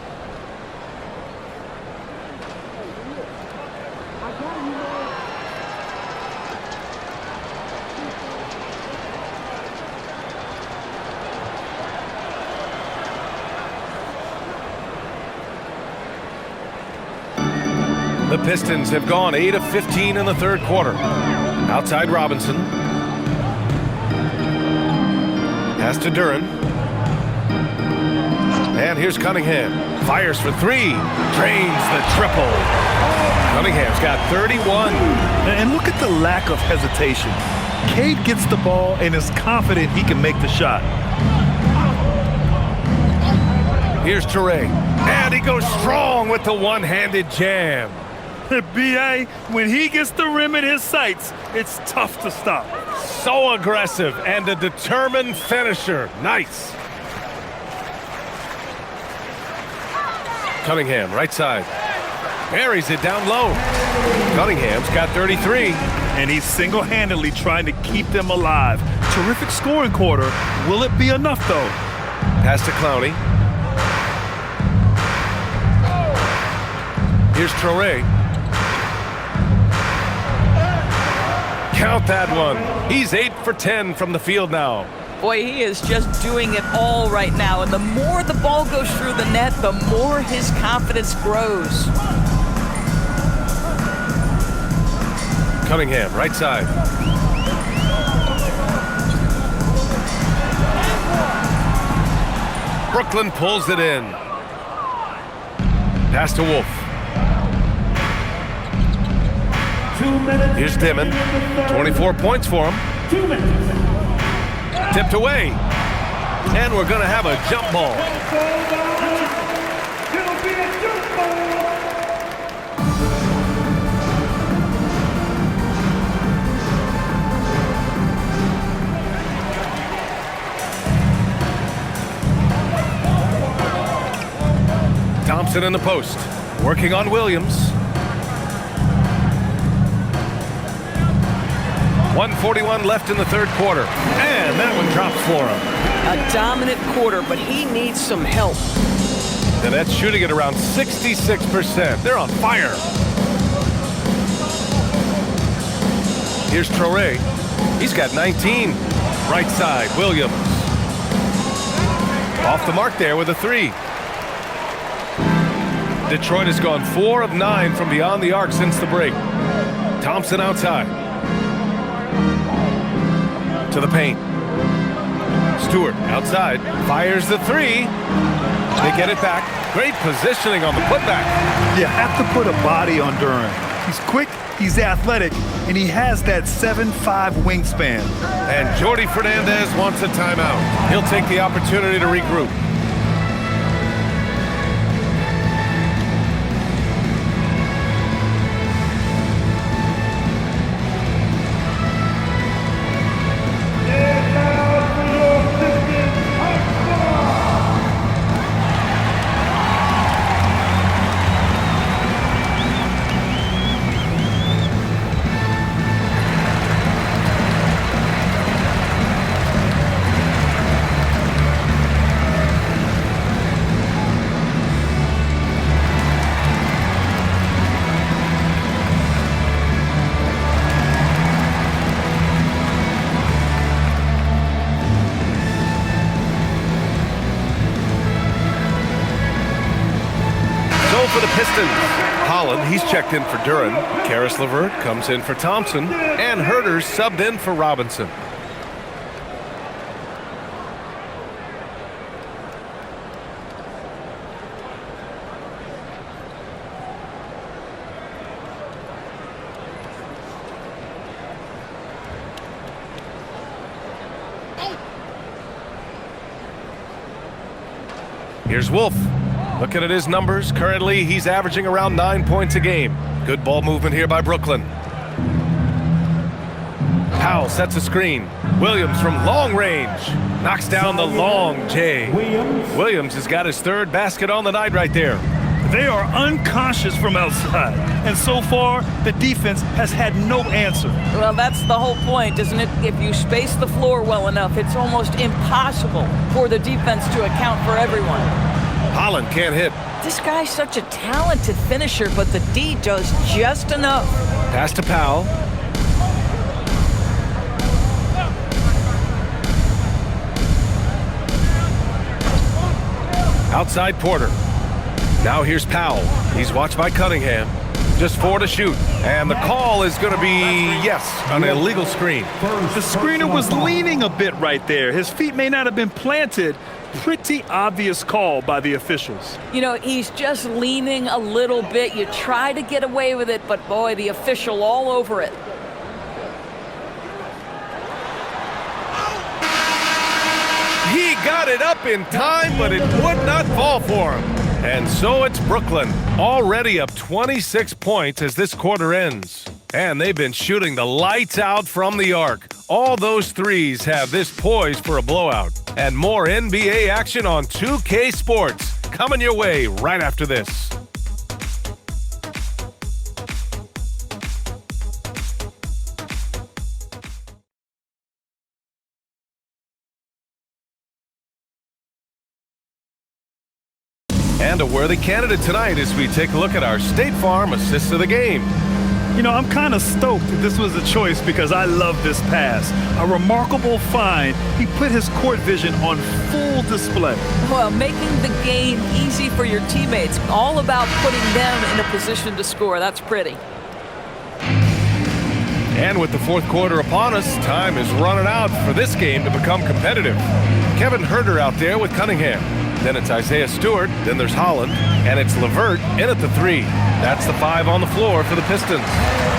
The Pistons have gone 8 of 15 in the third quarter. Outside Robinson. Pass to Duren. And here's Cunningham. Fires for three. Drains the triple. Cunningham's got 31. And look at the lack of hesitation. Cade gets the ball and is confident he can make the shot. Here's Toure. And he goes strong with the one-handed jam. B.A., when he gets the rim in his sights, it's tough to stop. So aggressive and a determined finisher. Nice. Cunningham, right side. Buries it down low. Cunningham's got 33. And he's single-handedly trying to keep them alive. Terrific scoring quarter. Will it be enough, though? Pass to Clowney. Here's Toure. Count that one. He's 8 for 10 from the field now. Boy, he is just doing it all right now. And the more the ball goes through the net, the more his confidence grows. Cunningham, right side. Brooklyn pulls it in. Pass to Wolf. Here's Dimon. 24 points for him. Tipped away. And we're going to have a jump ball. Thompson in the post. Working on Williams. 1:41 left in the third quarter. And that one drops for him. A dominant quarter, but he needs some help. And that's shooting at around 66%. They're on fire. Here's Toure. He's got 19. Right side, Williams. Off the mark there with a three. Detroit has gone 4 of 9 from beyond the arc since the break. Thompson outside. To the paint. Stewart outside. Fires the three. They get it back. Great positioning on the putback. You have to put a body on Duren. He's quick, he's athletic, and he has that 7'5" wingspan. And Jordi Fernandez wants a timeout. He'll take the opportunity to regroup. For the Pistons, Holland, he's checked in for Duren. Karis LeVert comes in for Thompson. And Herter's subbed in for Robinson. Here's Wolf. Looking at his numbers, currently he's averaging around 9 points a game. Good ball movement here by Brooklyn. Powell sets a screen. Williams from long range knocks down the long J. Williams has got his third basket on the night right there. They are unconscious from outside, and so far, the defense has had no answer. Well, that's the whole point, isn't it? If you space the floor well enough, it's almost impossible for the defense to account for everyone. Holland can't hit. This guy's such a talented finisher, but the D does just enough. Pass to Powell. Outside Porter. Now here's Powell. He's watched by Cunningham. Just 4 to shoot. And the call is going to be, yes, an illegal screen. The screener was leaning a bit right there. His feet may not have been planted. Pretty obvious call by the officials. You know, he's just leaning a little bit. You try to get away with it, but boy, the official all over it. He got it up in time, but it would not fall for him. And so it's Brooklyn, already up 26 points as this quarter ends. And they've been shooting the lights out from the arc. All those threes have this poised for a blowout. And more NBA action on 2K Sports coming your way right after this. And a worthy candidate tonight as we take a look at our State Farm assist of the game. You know, I'm kind of stoked that this was a choice because I love this pass. A remarkable find. He put his court vision on full display. Well, making the game easy for your teammates. All about putting them in a position to score. That's pretty. And with the fourth quarter upon us, time is running out for this game to become competitive. Kevin Huerter out there with Cunningham. Then it's Isaiah Stewart, then there's Holland, and it's LeVert in at the 3. That's the 5 on the floor for the Pistons.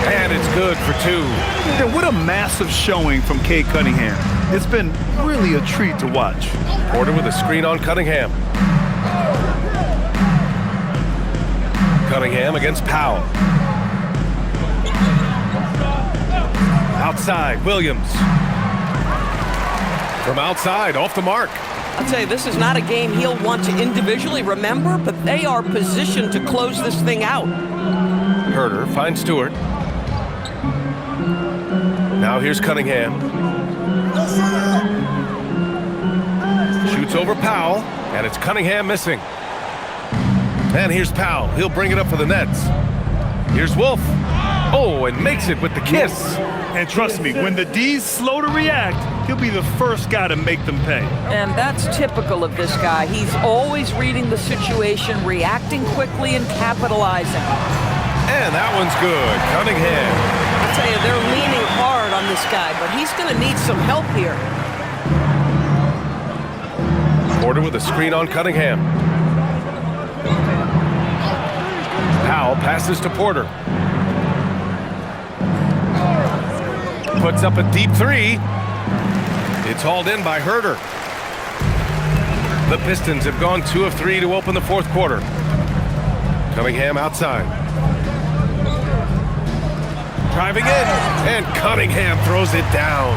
And it's good for 2. Yeah, what a massive showing from Cade Cunningham. It's been really a treat to watch. Porter with a screen on Cunningham. Cunningham against Powell. Outside, Williams. From outside, off the mark. I'll tell you, this is not a game he'll want to individually remember, but they are positioned to close this thing out. Huerter finds Stewart. Now here's Cunningham. Shoots over Powell, and it's Cunningham missing. And here's Powell. He'll bring it up for the Nets. Here's Wolf. Oh, and makes it with the kiss. And trust me, when the D's slow to react, he'll be the first guy to make them pay. And that's typical of this guy. He's always reading the situation, reacting quickly, and capitalizing. And that one's good. Cunningham. I'll tell you, they're leaning hard on this guy, but he's going to need some help here. Porter with a screen on Cunningham. Powell passes to Porter. Puts up a deep 3. It's hauled in by Huerter. The Pistons have gone 2 of 3 to open the fourth quarter. Cunningham outside. Driving in, and Cunningham throws it down.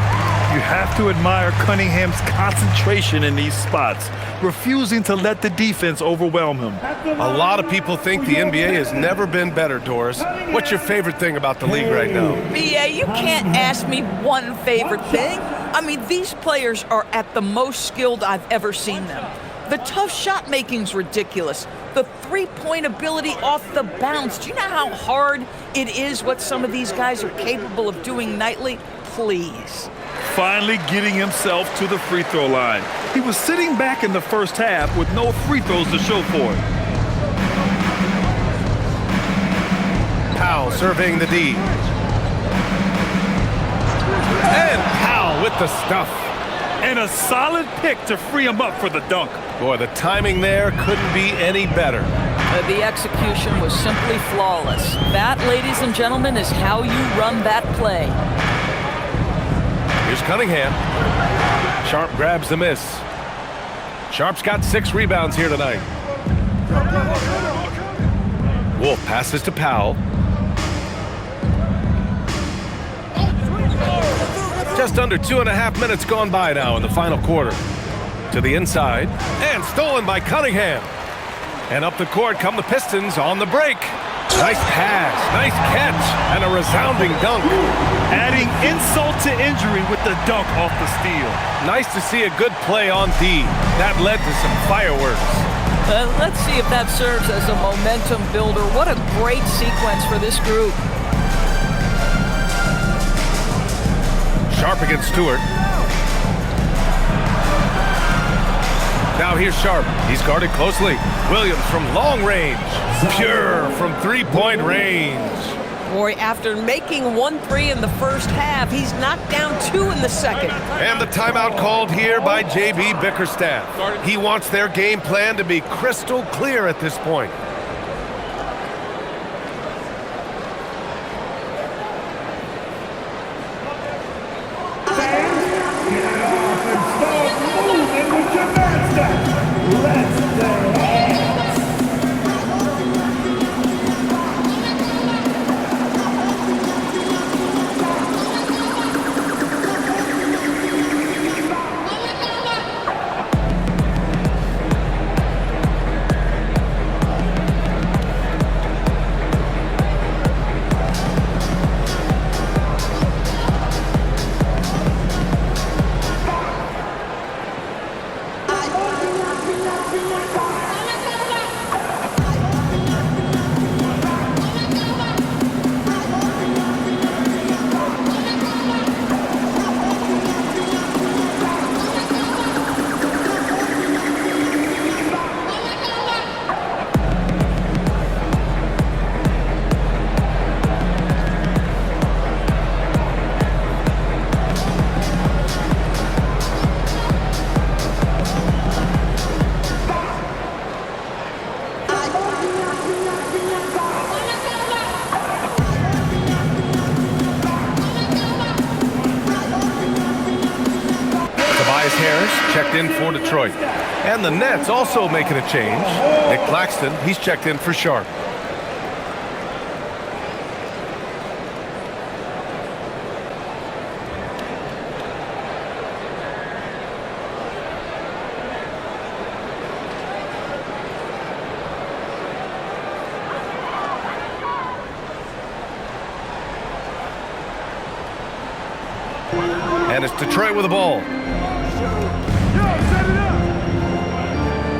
You have to admire Cunningham's concentration in these spots, refusing to let the defense overwhelm him. A lot of people think the NBA has never been better, Doris. What's your favorite thing about the league right now? BA, you can't ask me one favorite thing. I mean, these players are at the most skilled I've ever seen them. The tough shot making's ridiculous. The three-point ability off the bounce. Do you know how hard it is what some of these guys are capable of doing nightly? Please. Finally getting himself to the free throw line. He was sitting back in the first half with no free throws to show for it. Powell surveying the D. And Powell with the stuff. And a solid pick to free him up for the dunk. Boy, the timing there couldn't be any better. The execution was simply flawless. That, ladies and gentlemen, is how you run that play. Here's Cunningham. Sharp grabs the miss. Sharp's got 6 rebounds here tonight. Wolf passes to Powell. Just under 2.5 minutes gone by now in the final quarter. To the inside, and stolen by Cunningham. And up the court come the Pistons on the break. Nice pass, nice catch, and a resounding dunk. Adding insult to injury with the dunk off the steal. Nice to see a good play on D. That led to some fireworks. Let's see if that serves as a momentum builder. What a great sequence for this group. Sharp against Stewart. Now here's Sharp. He's guarded closely. Williams from long range. Pure from three-point range. Boy, after making 1 3 in the first half, he's knocked down 2 in the second. And the timeout called here by J.B. Bickerstaff. He wants their game plan to be crystal clear at this point. Checked in for Detroit. And the Nets also making a change. Nick Claxton, he's checked in for Sharp. And it's Detroit with the ball.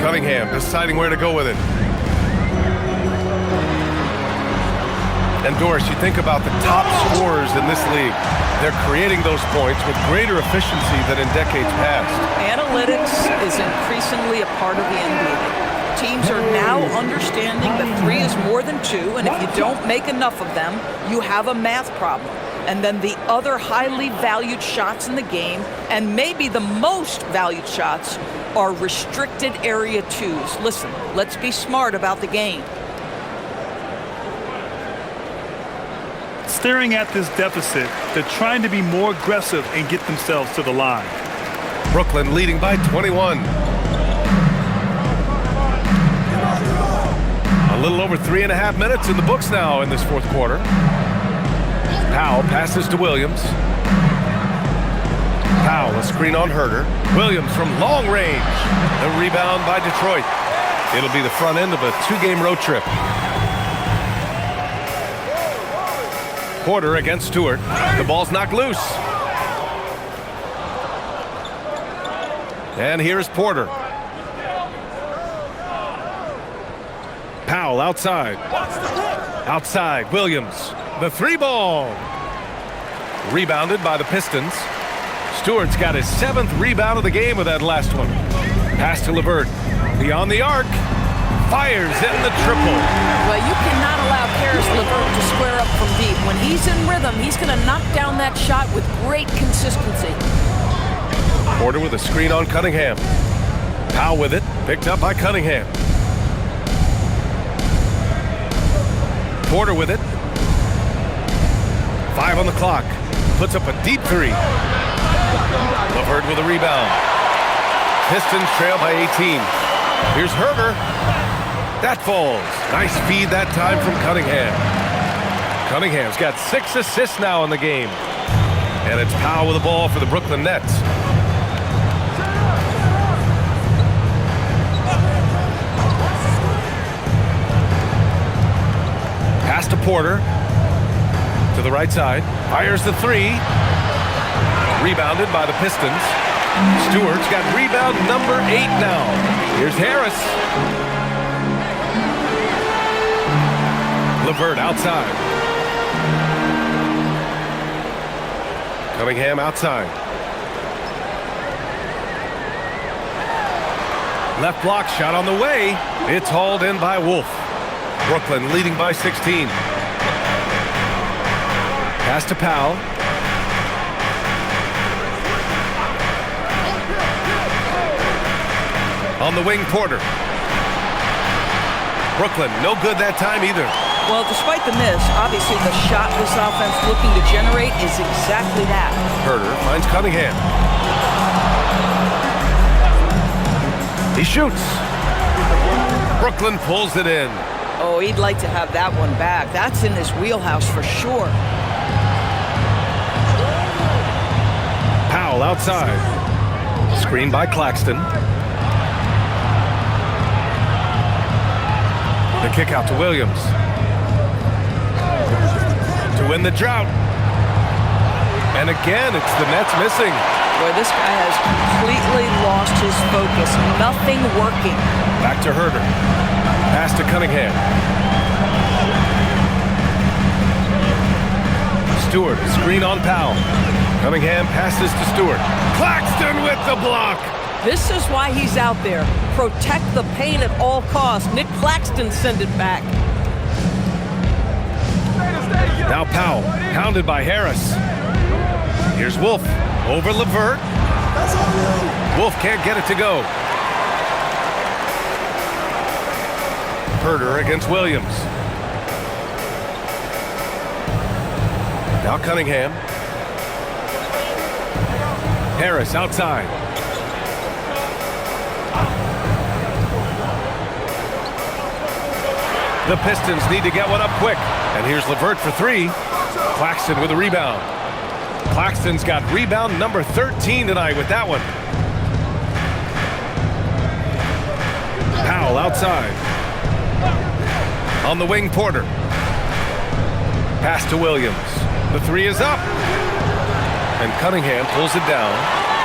Cunningham deciding where to go with it. And Doris, you think about the top scorers in this league. They're creating those points with greater efficiency than in decades past. Analytics is increasingly a part of the NBA. Teams are now understanding that 3 is more than 2, and if you don't make enough of them, you have a math problem. And then the other highly valued shots in the game, and maybe the most valued shots, are restricted area 2s. Listen, let's be smart about the game. Staring at this deficit, they're trying to be more aggressive and get themselves to the line. Brooklyn leading by 21. A little over 3.5 minutes in the books now in this fourth quarter. Powell passes to Williams. Powell, a screen on Herter. Williams from long range. The rebound by Detroit. It'll be the front end of a 2-game road trip. Porter against Stewart. The ball's knocked loose. And here's Porter. Powell outside. Outside, Williams. The 3-ball. Rebounded by the Pistons. Stewart's got his 7th rebound of the game with that last one. Pass to LeVert. Beyond the arc. Fires in the triple. Well, you cannot allow Karis LeVert to square up from deep. When he's in rhythm, he's going to knock down that shot with great consistency. Porter with a screen on Cunningham. Powell with it. Picked up by Cunningham. Porter with it. 5 on the clock. Puts up a deep 3. LeVert with a rebound. Pistons trail by 18. Here's Herter. That falls. Nice feed that time from Cunningham. Cunningham's got 6 assists now in the game. And it's Powell with the ball for the Brooklyn Nets. Pass to Porter. To the right side. Fires the three. Rebounded by the Pistons. Stewart's got rebound number 8 now. Here's Harris. LeVert outside. Cunningham outside. Left block shot on the way. It's hauled in by Wolf. Brooklyn leading by 16. Pass to Powell. On the wing, Porter. Brooklyn, no good that time either. Well, despite the miss, obviously the shot this offense looking to generate is exactly that. Herter finds Cunningham. He shoots. Brooklyn pulls it in. Oh, he'd like to have that one back. That's in his wheelhouse for sure. Powell outside. Screen by Claxton. The kick out to Williams. To win the drought. And again, it's the Nets missing. Boy, this guy has completely lost his focus. Nothing working. Back to Herter. Pass to Cunningham. Stewart, screen on Powell. Cunningham passes to Stewart. Claxton with the block. This is why he's out there. Protect the paint at all costs. Nick Claxton send it back. Now Powell, pounded by Harris. Here's Wolf, over LeVert. Wolf can't get it to go. Herter against Williams. Now Cunningham. Harris outside. The Pistons need to get one up quick. And here's LeVert for 3. Claxton with a rebound. Claxton's got rebound number 13 tonight with that one. Powell outside. On the wing, Porter. Pass to Williams. The 3 is up. And Cunningham pulls it down.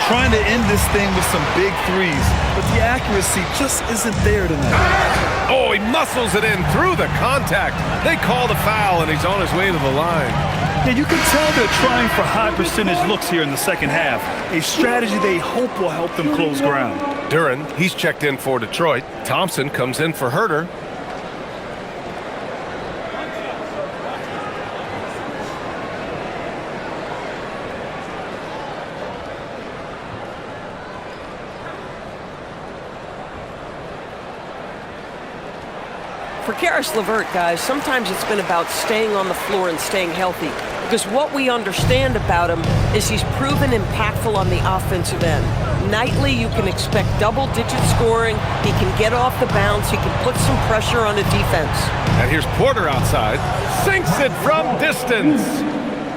Trying to end this thing with some big threes, but the accuracy just isn't there tonight. Oh, he muscles it in through the contact. They call the foul, and he's on his way to the line. Yeah, you can tell they're trying for high percentage looks here in the second half, a strategy they hope will help them close ground. Duren, he's checked in for Detroit. Thompson comes in for Herter. For Karis LeVert, guys, sometimes it's been about staying on the floor and staying healthy. Because what we understand about him is he's proven impactful on the offensive end. Nightly, you can expect double-digit scoring. He can get off the bounce. He can put some pressure on a defense. And here's Porter outside. Sinks it from distance.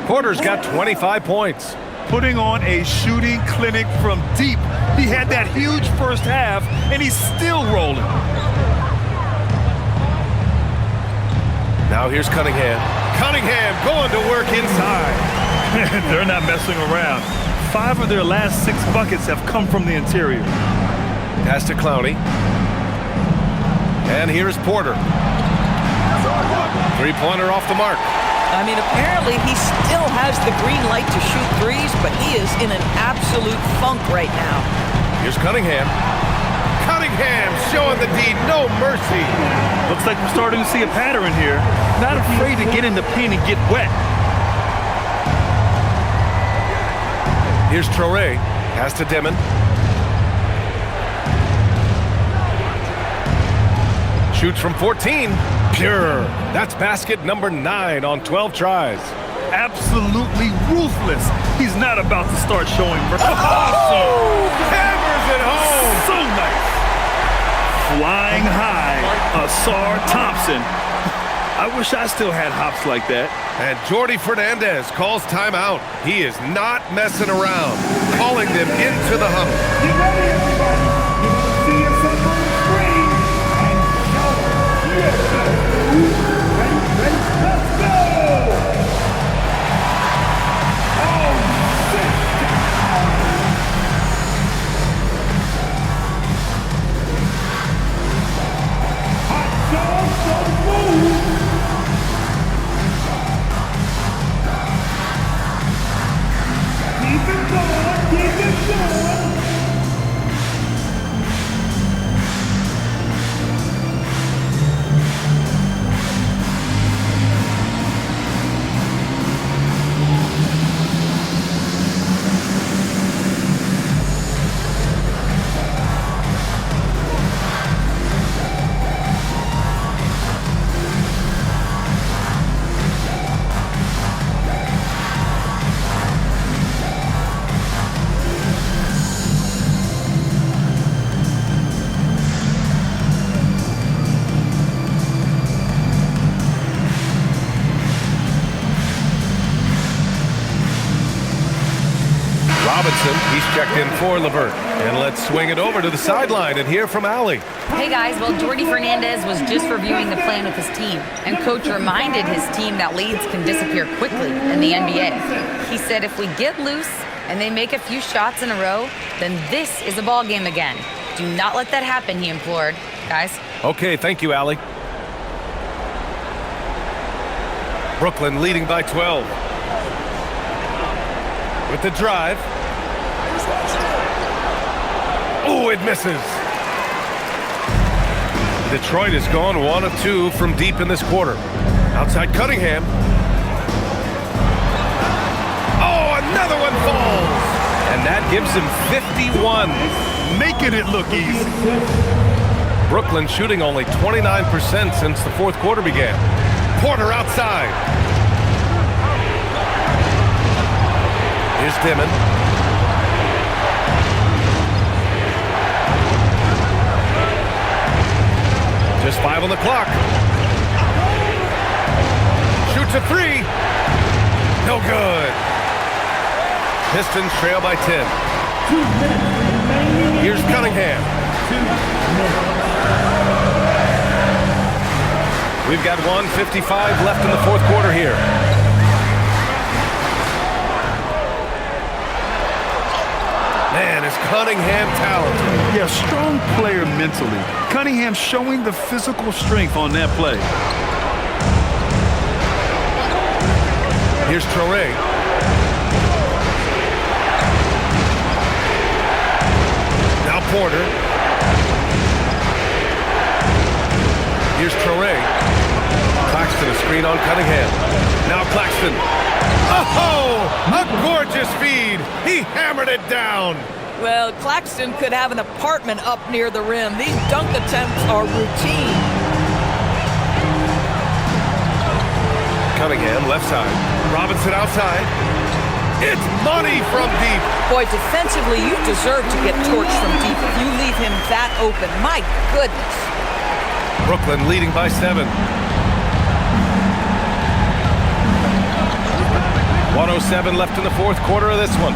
Porter's got 25 points. Putting on a shooting clinic from deep. He had that huge first half, and he's still rolling. Now here's Cunningham. Cunningham going to work inside. They're not messing around. 5 of their last 6 buckets have come from the interior. Pass to Clowney. And here's Porter. 3-pointer off the mark. I mean, apparently he still has the green light to shoot threes, but he is in an absolute funk right now. Here's Cunningham. Cunningham showing the D no mercy. Looks like we're starting to see a pattern here. Not afraid to get in the paint and get wet. Here's Traoré. Pass to Demon. Shoots from 14. Pure. That's basket number 9 on 12 tries. Absolutely ruthless. He's not about to start showing mercy. Oh! Hammers it home. So nice. Flying high, Asar Thompson. I wish I still had hops like that. And Jordi Fernandez calls timeout. He is not messing around, calling them into the huddle. Get ready, everybody. You're going to see yourself on the screen. And show yourself. Ready, let's go. Oh, sit down. Hot dogs on the move. Keep it going, keep it going. Robinson, he's checked in for LeVert. And let's swing it over to the sideline and hear from Allie. Hey guys, well, Jordi Fernandez was just reviewing the plan with his team, and coach reminded his team that leads can disappear quickly in the NBA. He said if we get loose and they make a few shots in a row, then this is a ball game again. Do not let that happen, he implored. Guys. Okay, thank you, Allie. Brooklyn leading by 12. With the drive. Oh, it misses. Detroit has gone 1 of 2 from deep in this quarter. Outside Cunningham. Oh, another one falls. And that gives him 51. Making it look easy. Brooklyn shooting only 29% since the fourth quarter began. Porter outside. Here's Dimon. Just 5 on the clock. Shoots a 3. No good. Pistons trail by 10. Here's Cunningham. We've got 1:55 left in the fourth quarter here. Man, is Cunningham talented. Yeah, strong player mentally. Cunningham showing the physical strength on that play. Here's Traoré. Now Porter. Here's Traoré. Claxton, a screen on Cunningham. Now Claxton. Oh, a gorgeous feed. He hammered it down. Well, Claxton could have an apartment up near the rim. These dunk attempts are routine. Cunningham, left side. Robinson outside. It's money from deep. Boy, defensively, you deserve to get torched from deep if you leave him that open. My goodness. Brooklyn leading by 7. 1:07 left in the fourth quarter of this one.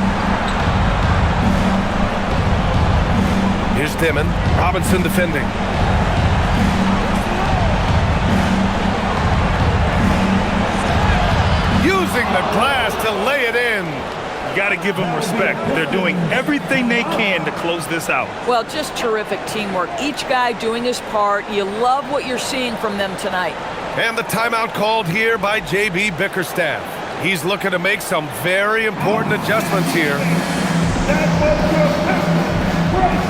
Here's Dimon. Robinson defending. Using the glass to lay it in. Got to give them respect. They're doing everything they can to close this out. Well, just terrific teamwork. Each guy doing his part. You love what you're seeing from them tonight. And the timeout called here by J.B. Bickerstaff. He's looking to make some very important adjustments here. That was your break.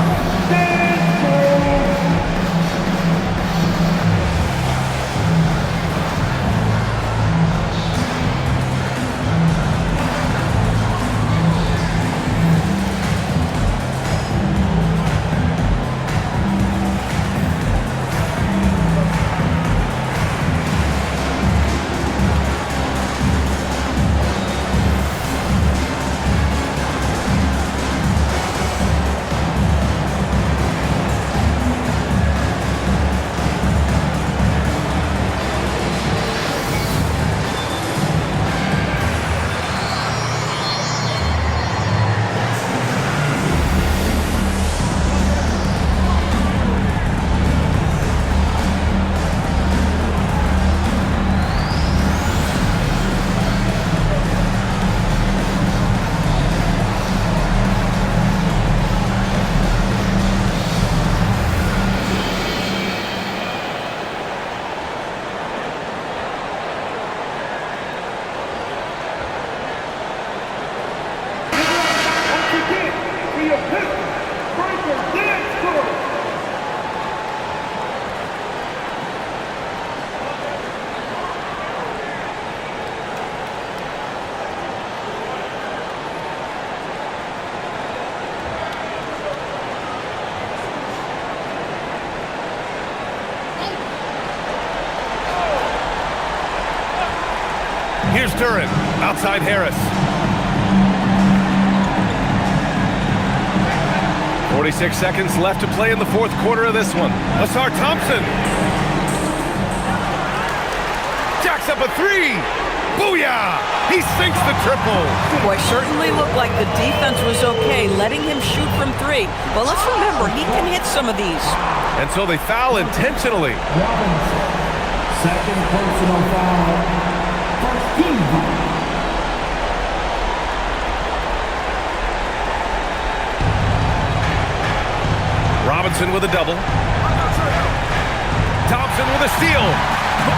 Dance move. Here's Duran, outside Harris. 46 seconds left to play in the fourth quarter of this one. Asar Thompson. Jacks up a three. Booyah! He sinks the triple. Boy, certainly looked like the defense was okay, letting him shoot from three. But let's remember, he can hit some of these. And so they foul intentionally. Robinson. Second personal foul. First team foul. Robinson with a double. Thompson with a steal.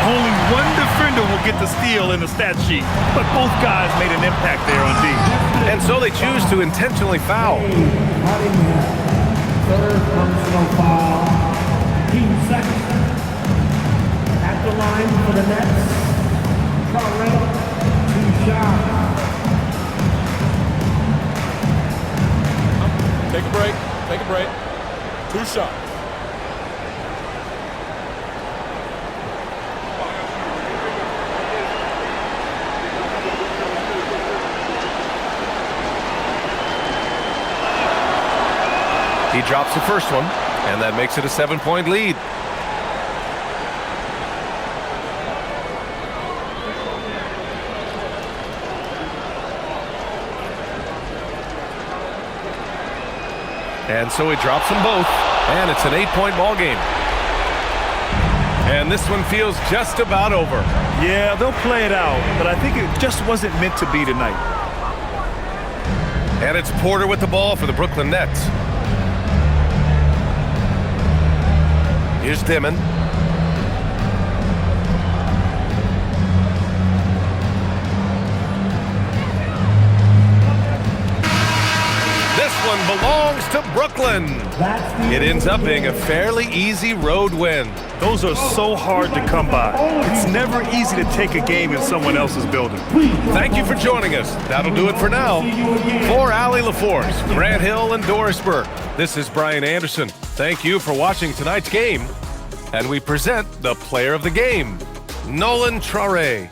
Only one defender will get the steal in the stat sheet, but both guys made an impact there on D. And so they choose to intentionally foul. Third personal foul. Team second. At the line for the Nets. Correct. 2 shots. Take a break. Take a break. 2 shots. He drops the first one, and that makes it a 7-point lead. And so he drops them both, and it's an 8-point ball game. And this one feels just about over. Yeah, they'll play it out, but I think it just wasn't meant to be tonight. And it's Porter with the ball for the Brooklyn Nets. Here's Dimon. This one belongs to Brooklyn. It ends up being a fairly easy road win. Those are so hard to come by. It's never easy to take a game in someone else's building. Thank you for joining us. That'll do it for now. For Allie LaForce, Grant Hill, and Doris Burke, this is Brian Anderson. Thank you for watching tonight's game. And we present the player of the game, Nolan Traore.